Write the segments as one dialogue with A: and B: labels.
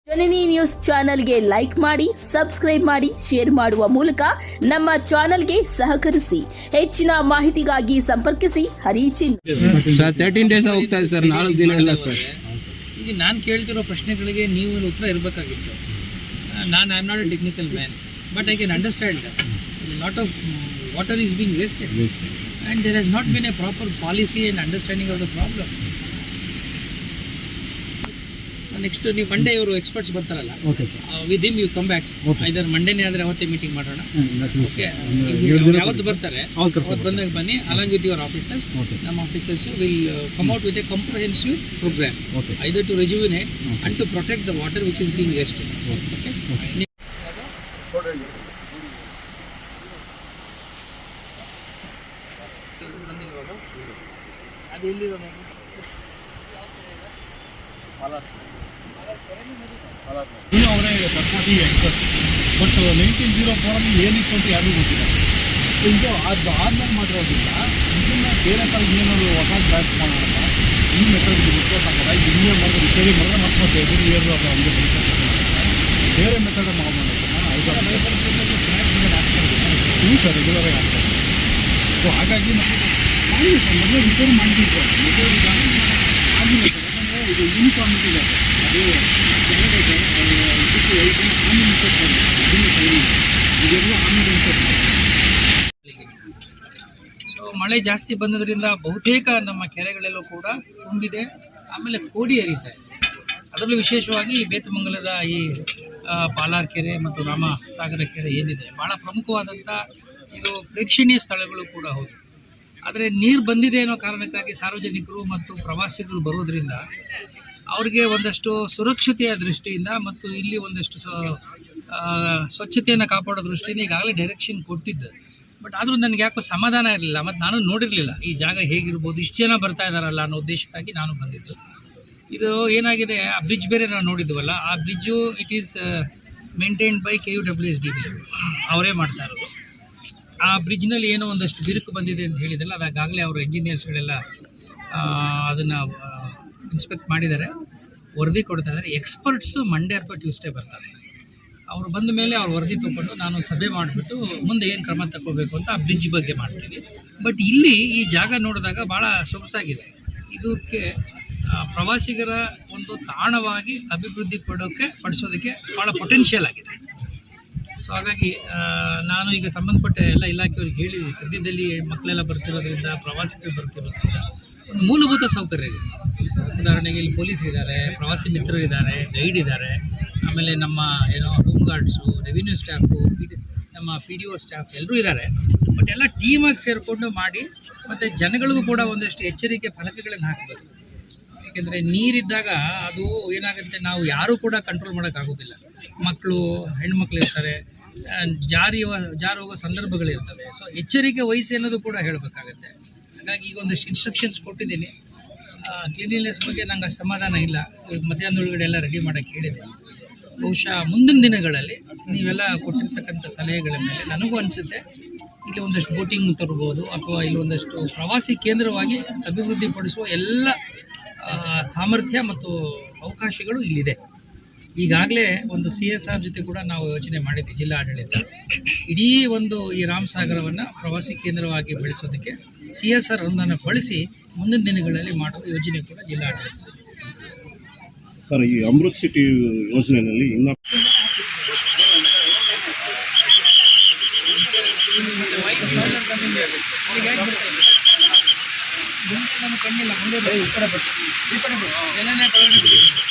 A: ಜನನಿ news ಚಾನೆಲ್ಗೆ like ಮಾಡಿ, subscribe ಮಾಡಿ, ಶೇರ್ ಮಾಡುವ ಮೂಲಕ ನಮ್ಮ ಚಾನೆಲ್ಗೆ ಸಹಕರಿಸಿ. ಹೆಚ್ಚಿನ ಮಾಹಿತಿಗಾಗಿ ಸಂಪರ್ಕಿಸಿ ಹರಿಚಿನ್.
B: ಸರ್ 13 ಡೇಸ್ ಹೋಗ್ತಾ ಇದೆ ಸರ್, 4 ದಿನ ಇಲ್ಲ ಸರ್.
C: ಈಗ ನಾನು ಕೇಳ್ತಿರೋ ಪ್ರಶ್ನೆಗಳಿಗೆ ನೀವು ಉತ್ತರ ಇರಬೇಕಾಗಿತ್ತು. ನಾನು I am not A technical man, but I can understand lot of water is being wasted and there has not been a proper policy and understanding of the problem. Next ನೀವು Monday ಇವರು experts ಬರ್ತಾರಲ್ಲ, with him you come back. Either ಮಂಡೇನೇ ಆದರೆ ಅವತ್ತೇ meeting ಮಾಡೋಣ. Okay, ಯಾವತ್ತು ಬರ್ತಾರೆ ಅವತ್ತು ಬಂದಾಗ ಬನ್ನಿ, ಅಲಾಂಗ್ ವಿತ್ ಯುವರ್ ಆಫೀಸರ್ಸ್. ನಮ್ಮ officers will come out with a comprehensive programme, either to rejuvenate and to protect the water which is being wasted. Okay, ಅದು ಎಲ್ಲಿರೋ
D: ಇನ್ನು ಅವರೇ ಸರ್ಕಾರಿ ಎಕ್ಸ್ಪರ್ಟ್, ಬಟ್ 1904 ಏನಿತ್ತು ಅಂತ ಯಾರಿಗೂ ಗೊತ್ತಿಲ್ಲ. ಇದು ಅದು ಆದ್ಮೇಲೆ ಮಾಡಿರೋದಿಲ್ಲ. ಇದನ್ನು ಬೇರೆ ಥರ ಏನಾದ್ರು ಹೊಸ ಬ್ಯಾಚ್ ಮಾಡೋಣ, ಈ ಮೆಥಡ್ ಡಿಸ್ಕಸ್ ಆಗಲ್ಲ. ಇನ್ನೇ ಮಾಡಿದ್ರೆ ರಿಪೇರಿ ಮಾಡಿದ್ರೆ ಮತ್ತೆ ಎದುರು ಇಯರ್ ಅದು ಹಂಗೆ ಬೇರೆ ಮೆಥಡ್ ಮಾಡೋಣ. ಹ್ಞೂ ಸರ್, ರೆಗ್ಯುಲರ್ ಆಗಿ ಆಗ್ತದೆ. ಸೊ ಹಾಗಾಗಿ ಮೊದಲೇ ರಿಪೇರಿ ಮಾಡಿದ್ದು ಆಗಿಲ್ಲ ಸರ್. ಯಾಕಂದರೆ ಇದು ಯೂನಿಫಾರ್ಮಿಟಿ ಇದೆ, ಅದು
C: ಸೊ ಮಳೆ ಜಾಸ್ತಿ ಬಂದದ್ರಿಂದ ಬಹುತೇಕ ನಮ್ಮ ಕೆರೆಗಳೆಲ್ಲೂ ಕೂಡ ತುಂಬಿದೆ. ಆಮೇಲೆ ಕೋಡಿ ಹರಿಯುತ್ತೆ. ಅದರಲ್ಲೂ ವಿಶೇಷವಾಗಿ ಬೇತಮಂಗಲದ ಈ ಪಾಲಾರ್ ಕೆರೆ ಮತ್ತು ರಾಮಸಾಗರ ಕೆರೆ ಏನಿದೆ, ಭಾಳ ಪ್ರಮುಖವಾದಂಥ ಇದು ಪ್ರೇಕ್ಷಣೀಯ ಸ್ಥಳಗಳು ಕೂಡ ಹೌದು. ಆದರೆ ನೀರು ಬಂದಿದೆ ಅನ್ನೋ ಕಾರಣಕ್ಕಾಗಿ ಸಾರ್ವಜನಿಕರು ಮತ್ತು ಪ್ರವಾಸಿಗರು ಬರೋದರಿಂದ ಅವ್ರಿಗೆ ಒಂದಷ್ಟು ಸುರಕ್ಷತೆಯ ದೃಷ್ಟಿಯಿಂದ ಮತ್ತು ಇಲ್ಲಿ ಒಂದಷ್ಟು ಸ್ವಚ್ಛತೆಯನ್ನು ಕಾಪಾಡೋ ದೃಷ್ಟಿಯಿಂದ ಈಗಾಗಲೇ ಡೈರೆಕ್ಷನ್ ಕೊಟ್ಟಿದ್ದೆ. ಬಟ್ ಆದರೂ ನನಗೆ ಯಾಕೋ ಸಮಾಧಾನ ಇರಲಿಲ್ಲ, ಮತ್ತು ನಾನು ನೋಡಿರಲಿಲ್ಲ ಈ ಜಾಗ ಹೇಗಿರ್ಬೋದು, ಇಷ್ಟು ಜನ ಬರ್ತಾ ಇದ್ದಾರಲ್ಲ ಅನ್ನೋ ಉದ್ದೇಶಕ್ಕಾಗಿ ನಾನು ಬಂದಿದ್ದು. ಇದು ಏನಾಗಿದೆ, ಆ ಬ್ರಿಡ್ಜ್ ಬೇರೆ ನಾವು ನೋಡಿದ್ವಲ್ಲ, ಆ bridge it is maintained by KUWSDB, ಅವರೇ ಮಾಡ್ತಾ ಇರೋದು. ಆ ಬ್ರಿಡ್ಜ್ನಲ್ಲಿ ಏನೋ ಒಂದಷ್ಟು ಬಿರುಕು ಬಂದಿದೆ ಅಂತ ಹೇಳಿದಲ್ಲ, ಅದಾಗಲೇ ಅವರು ಇಂಜಿನಿಯರ್ಸ್ಗಳೆಲ್ಲ ಅದನ್ನು ಇನ್ಸ್ಪೆಕ್ಟ್ ಮಾಡಿದ್ದಾರೆ, ವರದಿ ಕೊಡ್ತಾ ಇದ್ದಾರೆ. ಎಕ್ಸ್ಪರ್ಟ್ಸು ಮಂಡೇ ಅಥವಾ ಟ್ಯೂಸ್ಡೇ ಬರ್ತಾರೆ. ಅವರು ಬಂದ ಮೇಲೆ ಅವ್ರು ವರದಿ ತೊಗೊಂಡು ನಾನು ಸಭೆ ಮಾಡಿಬಿಟ್ಟು ಮುಂದೆ ಏನು ಕ್ರಮ ತಗೋಬೇಕು ಅಂತ ಆ ಬ್ರಿಡ್ಜ್ ಬಗ್ಗೆ ಮಾಡ್ತೀವಿ. ಬಟ್ ಇಲ್ಲಿ ಈ ಜಾಗ ನೋಡಿದಾಗ ಭಾಳ ಸೊಗಸಾಗಿದೆ. ಇದಕ್ಕೆ ಪ್ರವಾಸಿಗರ ಒಂದು ತಾಣವಾಗಿ ಅಭಿವೃದ್ಧಿ ಪಡಿಸೋದಕ್ಕೆ ಭಾಳ ಪೊಟೆನ್ಷಿಯಲ್ ಆಗಿದೆ. ಸೊ ಹಾಗಾಗಿ ನಾನು ಈಗ ಸಂಬಂಧಪಟ್ಟ ಎಲ್ಲ ಇಲಾಖೆಯವ್ರಿಗೆ ಹೇಳಿ, ಸದ್ಯದಲ್ಲಿ ಮಕ್ಕಳೆಲ್ಲ ಬರ್ತಿರೋದ್ರಿಂದ, ಪ್ರವಾಸಿಗರು ಬರ್ತಿರೋದ್ರಿಂದ ಒಂದು ಮೂಲಭೂತ ಸೌಕರ್ಯ ಇದೆ. ಉದಾಹರಣೆಗೆ ಇಲ್ಲಿ ಪೊಲೀಸ್ ಇದ್ದಾರೆ, ಪ್ರವಾಸಿ ಮಿತ್ರರು ಇದ್ದಾರೆ, ಗೈಡ್ ಇದ್ದಾರೆ, ಆಮೇಲೆ ನಮ್ಮ ಹೋಮ್ ಗಾರ್ಡ್ಸು, ರೆವಿನ್ಯೂ ಸ್ಟಾಫು, ನಮ್ಮ PDO ಸ್ಟಾಫ್ ಎಲ್ಲರೂ ಇದ್ದಾರೆ. ಬಟ್ ಎಲ್ಲ ಟೀಮಾಗಿ ಸೇರಿಕೊಂಡು ಮಾಡಿ, ಮತ್ತು ಜನಗಳಿಗೂ ಕೂಡ ಒಂದಷ್ಟು ಎಚ್ಚರಿಕೆ ಫಲಕಗಳನ್ನು ಹಾಕಬೇಕು. ಏಕೆಂದರೆ ನೀರಿದ್ದಾಗ ಅದು ಏನಾಗುತ್ತೆ, ನಾವು ಯಾರೂ ಕೂಡ ಕಂಟ್ರೋಲ್ ಮಾಡೋಕ್ಕಾಗೋದಿಲ್ಲ. ಮಕ್ಕಳು, ಹೆಣ್ಮಕ್ಳು ಇರ್ತಾರೆ, ಜಾರೋಗೋ ಸಂದರ್ಭಗಳಿರ್ತವೆ. ಸೊ ಎಚ್ಚರಿಕೆ ವಹಿಸಿ ಅನ್ನೋದು ಕೂಡ ಹೇಳಬೇಕಾಗತ್ತೆ. ಹಾಗಾಗಿ ಈಗ ಒಂದಷ್ಟು ಇನ್ಸ್ಟ್ರಕ್ಷನ್ಸ್ ಕೊಟ್ಟಿದ್ದೀನಿ. ಕ್ಲೀನ್ಲಿನೆಸ್ ಬಗ್ಗೆ ನಂಗೆ ಸಮಾಧಾನ ಇಲ್ಲ. ಮಧ್ಯಾಹ್ನದೊಳಗಡೆ ಎಲ್ಲ ರೆಡಿ ಮಾಡೋಕ್ಕೆ ಹೇಳಿದೆ. ಬಹುಶಃ ಮುಂದಿನ ದಿನಗಳಲ್ಲಿ ನೀವೆಲ್ಲ ಕೊಟ್ಟಿರ್ತಕ್ಕಂಥ ಸಲಹೆಗಳ ಮೇಲೆ ನನಗೂ ಅನಿಸುತ್ತೆ ಇಲ್ಲಿ ಒಂದಷ್ಟು ಬೋಟಿಂಗ್ ತರ್ಬೋದು, ಅಥವಾ ಇಲ್ಲಿ ಒಂದಷ್ಟು ಪ್ರವಾಸಿ ಕೇಂದ್ರವಾಗಿ ಅಭಿವೃದ್ಧಿಪಡಿಸುವ ಎಲ್ಲ ಸಾಮರ್ಥ್ಯ ಮತ್ತು ಅವಕಾಶಗಳು ಇಲ್ಲಿದೆ. ಈಗಾಗಲೇ ಒಂದು CSR ಜೊತೆ ಕೂಡ ನಾವು ಯೋಚನೆ ಮಾಡಿದ್ವಿ, ಜಿಲ್ಲಾ ಆಡಳಿತ. ಇಡೀ ಒಂದು ಈ ರಾಮಸಾಗರವನ್ನು ಪ್ರವಾಸಿ ಕೇಂದ್ರವಾಗಿ ಬೆಳೆಸೋದಕ್ಕೆ CSR ಒಂದನ್ನು ಬಳಸಿ ಮುಂದಿನ ದಿನಗಳಲ್ಲಿ ಮಾಡುವ ಯೋಜನೆ ಕೂಡ ಜಿಲ್ಲಾ ಆಡಳಿತ.
D: ಸರ್, ಈ ಅಮೃತ್ ಸಿಟಿ ಯೋಜನೆಯಲ್ಲಿ ಇನ್ನೂ
C: ನಮ್ಮ ಕಣ್ಣಿಲ್ಲ, ಮುಂದೆ ಈ ಕಡೆ ಬರ್ತೀವಿ, ಈ ಕಡೆ ಬರ್ತೀವಿ, ಎಲ್ಲನೇ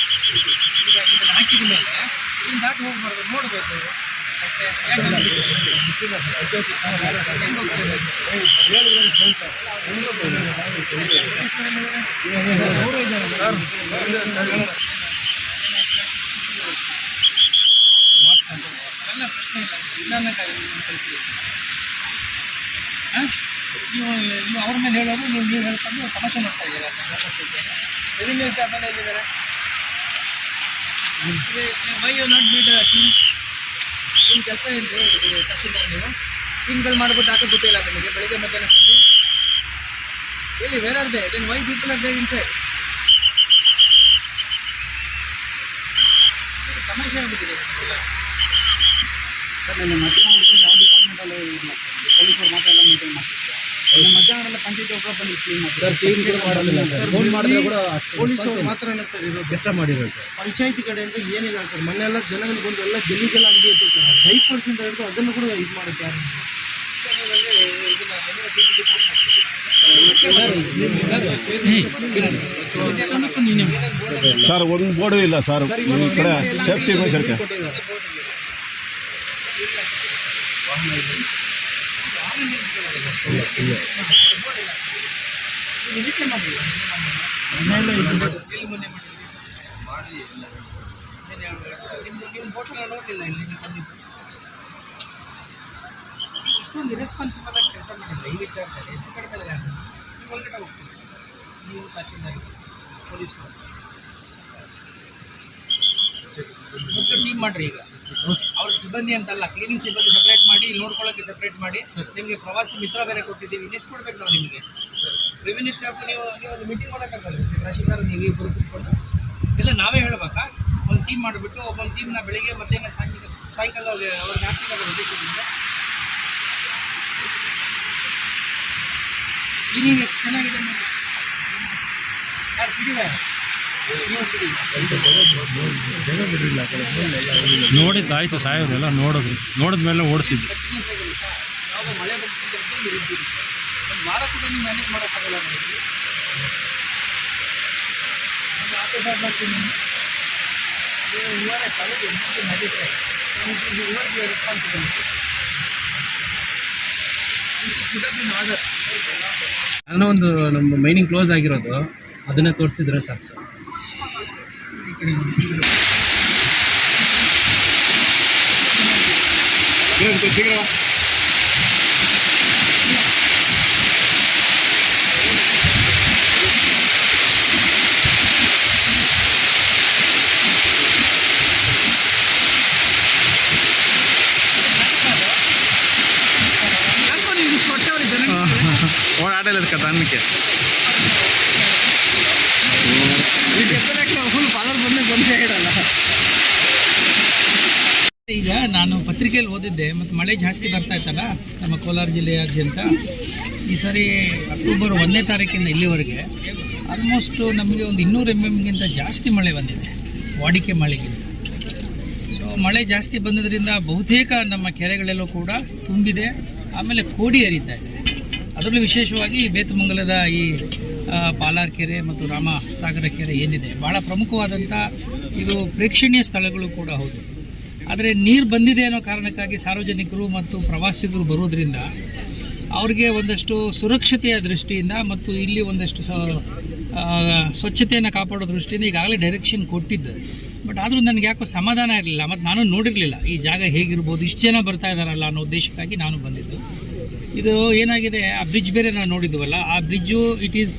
C: ಈಗ ಇದನ್ನು ಹಾಕಿದ ಮೇಲೆ ಇದನ್ನು ದಾಟಿ ಹೋಗ್ಬಾರ್ದು, ನೋಡಬೇಕು. ಮತ್ತೆ ಎಲ್ಲ ಪ್ರಶ್ನೆ ಇಲ್ಲ, ವಿಧಾನಕಾರಿ ಕಳಿಸಿ. ನೀವು ಅವ್ರ ಮೇಲೆ ಹೇಳೋದು, ನೀವು ಹೇಳ್ಕೊಂಡು ಸಮಸ್ಯೆ ಮಾಡ್ತಾ ಇದ್ದೀರಾ. ರೆವಿನ್ಯೂ ಸ್ಟಾಫ್ ಎಲ್ಲ ಎಲ್ಲಿದ್ದಾರೆ? Why you not made team? ನಿಮ್ಮ ಕೆಲಸ ಏನ್ರಿ ತಹಸೀಲ್ದಾರ್? ನೀವು ಟೀಮ್ಗಳು ಮಾಡಿಬಿಟ್ಟು ಹಾಕೋದು ಗೊತ್ತಿಲ್ಲ ನಿಮಗೆ, ಬೆಳಗ್ಗೆ ಮಧ್ಯಾಹ್ನ ಸಂಜೆ. ಎಲ್ಲಿ where are they? Then why people are there inside? ಸಮಸ್ಯೆ ಆಗ್ಬಿಟ್ಟಿದೆ
D: ಸರ್ ನಿನ್ನೆ ಮಧ್ಯಾಹ್ನ ಯಾವ ಡಿಪಾರ್ಟ್ಮೆಂಟಲ್ಲೂ ಇಲ್ಲ ಪೊಲೀಸರು ಮಾತ್ರ ಎಲ್ಲ ಮೇಂಟೈನ್ ಮಾಡ್ತಿದ್ದಾರೆ. ನಿನ್ನೆ ಮಧ್ಯಾಹ್ನ ಪಂಚಾಯತಿ ಒಬ್ಬರು ಬಂದು ಕ್ಲೀನ್ ಮಾಡ್ತಾರೆ.
B: ಫೋನ್ ಮಾಡಿದ್ರೆ ಕೂಡ
E: ಪೊಲೀಸರು ಮಾತ್ರ ಸರ್ ಇರೋದು.
B: ಕೆಲಸ ಮಾಡಿರೋದು
E: ಪಂಚಾಯತಿ ಕಡೆಯಿಂದ ಏನಿಲ್ಲ ಸರ್. ಮೊನ್ನೆ ಎಲ್ಲ ಜನಗಳು ಬಂದು ಎಲ್ಲ ಗಲೀಜೆಲ್ಲ ಅಂಗಡಿ ಇತ್ತು ಸರ್. ಡೈಪರ್ಸ್ ಅಂತ ಹಿಡಿದು ಅದನ್ನು ಕೂಡ ಇದು ಮಾಡುತ್ತೆ ಯಾರು.
F: ಸರ್ ಒಂದು ಬೋರ್ಡು ಇಲ್ಲ ಸರ್ ಈ ಕಡೆ ಸೇಫ್ಟಿ ಮೆಷರ್ಗೆ.
C: ಇಷ್ಟೊಂದು ಇರೆಸ್ಪಾನ್ಸಿಬಲ್ ಆಗಿ ಕೆಲಸ ಮಾಡಿಲ್ಲ ಈ ವಿಚಾರದಲ್ಲಿ. ಹೆಚ್ಚು ಕಡಿಮೆ ಯಾರು ಒಳಗಡೆ ಹೋಗ್ತೀವಿ ನೀವು ತಹಸೀಲ್ದಾರ್ ಪೊಲೀಸ್ಗಳು ಮತ್ತು ಟೀಮ್ ಮಾಡಿರಿ. ಈಗ ಅವ್ರ ಸಿಬ್ಬಂದಿ ಅಂತಲ್ಲ, ಕ್ಲೀನಿಂಗ್ ಸಿಬ್ಬಂದಿ ಸಪ್ರೇಟ್ ಮಾಡಿ, ಇಲ್ಲಿ ನೋಡ್ಕೊಳ್ಳೋಕ್ಕೆ ಸಪ್ರೇಟ್ ಮಾಡಿ. ನಿಮಗೆ ಪ್ರವಾಸಿ ಮಿತ್ರ ಬೇರೆ ಕೊಟ್ಟಿದ್ದೀವಿ. ಇನ್ನೆಷ್ಟು ಕೊಡ್ಬೇಕು ನಾವು ನಿಮಗೆ? ರೆವಿನ್ಯೂ ಸ್ಟಾಫ್ ನೀವು ಒಂದು ಮೀಟಿಂಗ್ ಮಾಡೋಕ್ಕಾಗಲ್ಲ. ತಹಸೀಲ್ದಾರ್ ನೀವು ಇಬ್ಬರು ಕೂತ್ಕೊಂಡು ಎಲ್ಲ ನಾವೇ ಹೇಳ್ಬೇಕಾ? ಒಂದು ಟೀಮ್ ಮಾಡಿಬಿಟ್ಟು ಒಬ್ಬೊಂದು ಟೀಮ್ನ ಬೆಳಿಗ್ಗೆ ಮತ್ತೆ ಸಾಯಂಕಾಲ ಅವ್ರಿಗೆ ಹಾಕ್ತಿದ್ದಾರೆ ಉದ್ದೇಶದಿಂದ. ಕ್ಲೀನಿಂಗ್ ಎಷ್ಟು ಚೆನ್ನಾಗಿದೆ ನೋಡಿ. ಯಾರು ಸಿಡಿದ್ದಾರೆ?
G: ನೋಡಿದ್ದಾಯ್ತು ಸಾಯೋದೆಲ್ಲ ನೋಡಿದ್ಮೇಲೆ ಓಡಿಸಿದ್ದು.
C: ಯಾವ ಮಳೆ ಬಂದಿದ್ದು ಇರ್ತೀವಿ. ಒಂದು ವಾರ ಕೂಡ ನೀವು ಮ್ಯಾನೇಜ್ ಮಾಡೋಕ್ಕಾಗಲ್ಲ. ಆಫೀಸರ್ ಮಾಡ್ತೀನಿ ಇವರೇ ತಲೆಗೆ ನಡೀತಾರೆ. ಇವರಿಗೆ ರೆಸ್ಪಾನ್ಸಿಬಿಲಿಟಿ
B: ಏನೋ ಒಂದು ನಮ್ಮ ಮೈನಿಂಗ್ ಕ್ಲೋಸ್ ಆಗಿರೋದು ಅದನ್ನೇ ತೋರಿಸಿದ್ರೆ ಸಾಕು ಸರ್. ಓಡಾಡಲ್ಲ ಕಥಾನಕ್ಕೆ ಫುಲ್ ಫಾದರ್ ಬಂದೇ ಇರಲ್ಲ.
C: ಈಗ ನಾನು ಪತ್ರಿಕೆಯಲ್ಲಿ ಓದಿದ್ದೆ, ಮತ್ತು ಮಳೆ ಜಾಸ್ತಿ ಬರ್ತಾ ಇತ್ತಲ್ಲ ನಮ್ಮ ಕೋಲಾರ ಜಿಲ್ಲೆಯಾದ್ಯಂತ. ಈ ಸಾರಿ ಅಕ್ಟೋಬರ್ 1ನೇ ತಾರೀಕಿಂದ ಇಲ್ಲಿವರೆಗೆ ಆಲ್ಮೋಸ್ಟ್ ನಮಗೆ ಒಂದು 200 mm ಜಾಸ್ತಿ ಮಳೆ ಬಂದಿದೆ, ವಾಡಿಕೆ ಮಳೆಗಿಂತ. ಸೊ ಮಳೆ ಜಾಸ್ತಿ ಬಂದಿದ್ದರಿಂದ ಬಹುತೇಕ ನಮ್ಮ ಕೆರೆಗಳೆಲ್ಲೂ ಕೂಡ ತುಂಬಿದೆ. ಆಮೇಲೆ ಕೋಡಿ ಹರಿತಾ ಇದೆ. ಅದರಲ್ಲೂ ವಿಶೇಷವಾಗಿ ಬೇತಮಂಗಲದ ಈ ಪಾಲಾರ್ ಕೆರೆ ಮತ್ತು ರಾಮಸಾಗರ ಕೆರೆ ಏನಿದೆ, ಭಾಳ ಪ್ರಮುಖವಾದಂಥ ಇದು ಪ್ರೇಕ್ಷಣೀಯ ಸ್ಥಳಗಳು ಕೂಡ ಹೌದು. ಆದರೆ ನೀರು ಬಂದಿದೆ ಅನ್ನೋ ಕಾರಣಕ್ಕಾಗಿ ಸಾರ್ವಜನಿಕರು ಮತ್ತು ಪ್ರವಾಸಿಗರು ಬರೋದ್ರಿಂದ ಅವ್ರಿಗೆ ಒಂದಷ್ಟು ಸುರಕ್ಷತೆಯ ದೃಷ್ಟಿಯಿಂದ ಮತ್ತು ಇಲ್ಲಿ ಒಂದಷ್ಟು ಸ್ವಚ್ಛತೆಯನ್ನು ಕಾಪಾಡೋ ದೃಷ್ಟಿಯಿಂದ ಈಗಾಗಲೇ ಡೈರೆಕ್ಷನ್ ಕೊಟ್ಟಿದ್ದು. ಬಟ್ ಆದರೂ ನನಗೆ ಯಾಕೋ ಸಮಾಧಾನ ಇರಲಿಲ್ಲ, ಮತ್ತು ನಾನು ನೋಡಿರಲಿಲ್ಲ ಈ ಜಾಗ ಹೇಗಿರ್ಬೋದು, ಇಷ್ಟು ಜನ ಬರ್ತಾ ಇದ್ದಾರಲ್ಲ ಅನ್ನೋ ಉದ್ದೇಶಕ್ಕಾಗಿ ನಾನು ಬಂದಿದ್ದು. ಇದು ಏನಾಗಿದೆ, ಆ ಬ್ರಿಡ್ಜ್ ಬೇರೆ ನಾವು ನೋಡಿದ್ವಲ್ಲ, ಆ bridge it is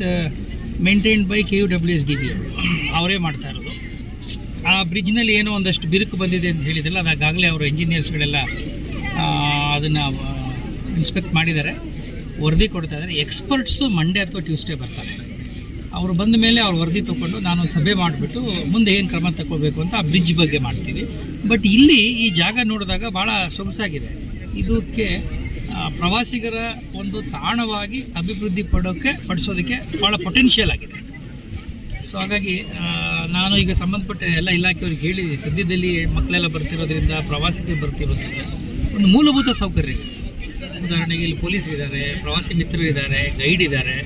C: maintained by KUWSDB ಅವರೇ ಮಾಡ್ತಾ ಇರೋದು. ಆ ಬ್ರಿಡ್ಜ್ನಲ್ಲಿ ಏನೋ ಒಂದಷ್ಟು ಬಿರುಕು ಬಂದಿದೆ ಅಂತ ಹೇಳಿದ್ರಲ್ಲ, ಅದಾಗಲೇ ಅವರು ಇಂಜಿನಿಯರ್ಸ್ಗಳೆಲ್ಲ ಅದನ್ನು ಇನ್ಸ್ಪೆಕ್ಟ್ ಮಾಡಿದ್ದಾರೆ, ವರದಿ ಕೊಡ್ತಾ ಇದ್ದಾರೆ. ಎಕ್ಸ್ಪರ್ಟ್ಸು ಮಂಡೇ ಅಥವಾ ಟ್ಯೂಸ್ಡೇ ಬರ್ತಾರೆ. ಅವರು ಬಂದ ಮೇಲೆ ಅವ್ರು ವರದಿ ತೊಗೊಂಡು ನಾನು ಸಭೆ ಮಾಡಿಬಿಟ್ಟು ಮುಂದೆ ಏನು ಕ್ರಮ ತಗೋಬೇಕು ಅಂತ ಆ ಬ್ರಿಡ್ಜ್ ಬಗ್ಗೆ ಮಾಡ್ತೀವಿ. ಬಟ್ ಇಲ್ಲಿ ಈ ಜಾಗ ನೋಡಿದಾಗ ಭಾಳ ಸೊಗಸಾಗಿದೆ. ಇದಕ್ಕೆ ಪ್ರವಾಸಿಗರ ಒಂದು ತಾಣವಾಗಿ ಅಭಿವೃದ್ಧಿ ಪಡಿಸೋದಕ್ಕೆ ಭಾಳ ಪೊಟೆನ್ಷಿಯಲ್ ಆಗಿದೆ. ಸೊ ಹಾಗಾಗಿ ನಾನು ಈಗ ಸಂಬಂಧಪಟ್ಟ ಎಲ್ಲ ಇಲಾಖೆಯವ್ರಿಗೆ ಹೇಳಿದ್ದೀನಿ, ಸದ್ಯದಲ್ಲಿ ಮಕ್ಕಳೆಲ್ಲ ಬರ್ತಿರೋದ್ರಿಂದ, ಪ್ರವಾಸಿಗರು ಬರ್ತಿರೋದ್ರಿಂದ ಒಂದು ಮೂಲಭೂತ ಸೌಕರ್ಯ, ಉದಾಹರಣೆಗೆ ಇಲ್ಲಿ ಪೊಲೀಸರಿದ್ದಾರೆ, ಪ್ರವಾಸಿ ಮಿತ್ರರಿದ್ದಾರೆ, ಗೈಡ್ ಇದ್ದಾರೆ,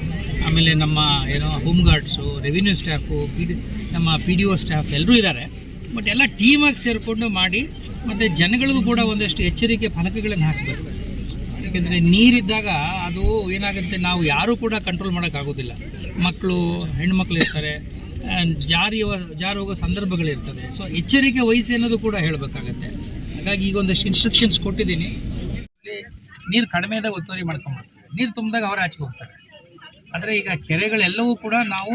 C: ಆಮೇಲೆ ನಮ್ಮ ಹೋಮ್ ಗಾರ್ಡ್ಸು, ರೆವಿನ್ಯೂ ಸ್ಟಾಫು, ನಮ್ಮ PDO ಸ್ಟಾಫ್ ಎಲ್ಲರೂ ಇದ್ದಾರೆ. ಬಟ್ ಎಲ್ಲ ಟೀಮಾಗಿ ಸೇರಿಕೊಂಡು ಮಾಡಿ, ಮತ್ತು ಜನಗಳಿಗೂ ಕೂಡ ಒಂದಷ್ಟು ಎಚ್ಚರಿಕೆ ಫಲಕಗಳನ್ನು ಹಾಕಬೇಕು. ಯಾಕೆಂದರೆ ನೀರಿದ್ದಾಗ ಅದು ಏನಾಗುತ್ತೆ, ನಾವು ಯಾರೂ ಕೂಡ ಕಂಟ್ರೋಲ್ ಮಾಡೋಕ್ಕಾಗೋದಿಲ್ಲ. ಮಕ್ಕಳು, ಹೆಣ್ಮಕ್ಳು ಇರ್ತಾರೆ, ಜಾರಿ ಹೋಗೋ ಸಂದರ್ಭಗಳಿರ್ತವೆ. ಸೊ ಎಚ್ಚರಿಕೆ ವಹಿಸಿ ಅನ್ನೋದು ಕೂಡ ಹೇಳಬೇಕಾಗತ್ತೆ. ಹಾಗಾಗಿ ಈಗ ಒಂದಷ್ಟು ಇನ್ಸ್ಟ್ರಕ್ಷನ್ಸ್ ಕೊಟ್ಟಿದ್ದೀನಿ. ನೀರು ಕಡಿಮೆ ಇದ್ದಾಗ ಒತ್ತುವರಿ ಮಾಡ್ಕೊಂಡ್ಬಿಡ್ತಾರೆ, ನೀರು ತುಂಬಿದಾಗ ಅವರು ಆಚೆಗೆ ಹೋಗ್ತಾರೆ. ಆದರೆ ಈಗ ಕೆರೆಗಳೆಲ್ಲವೂ ಕೂಡ ನಾವು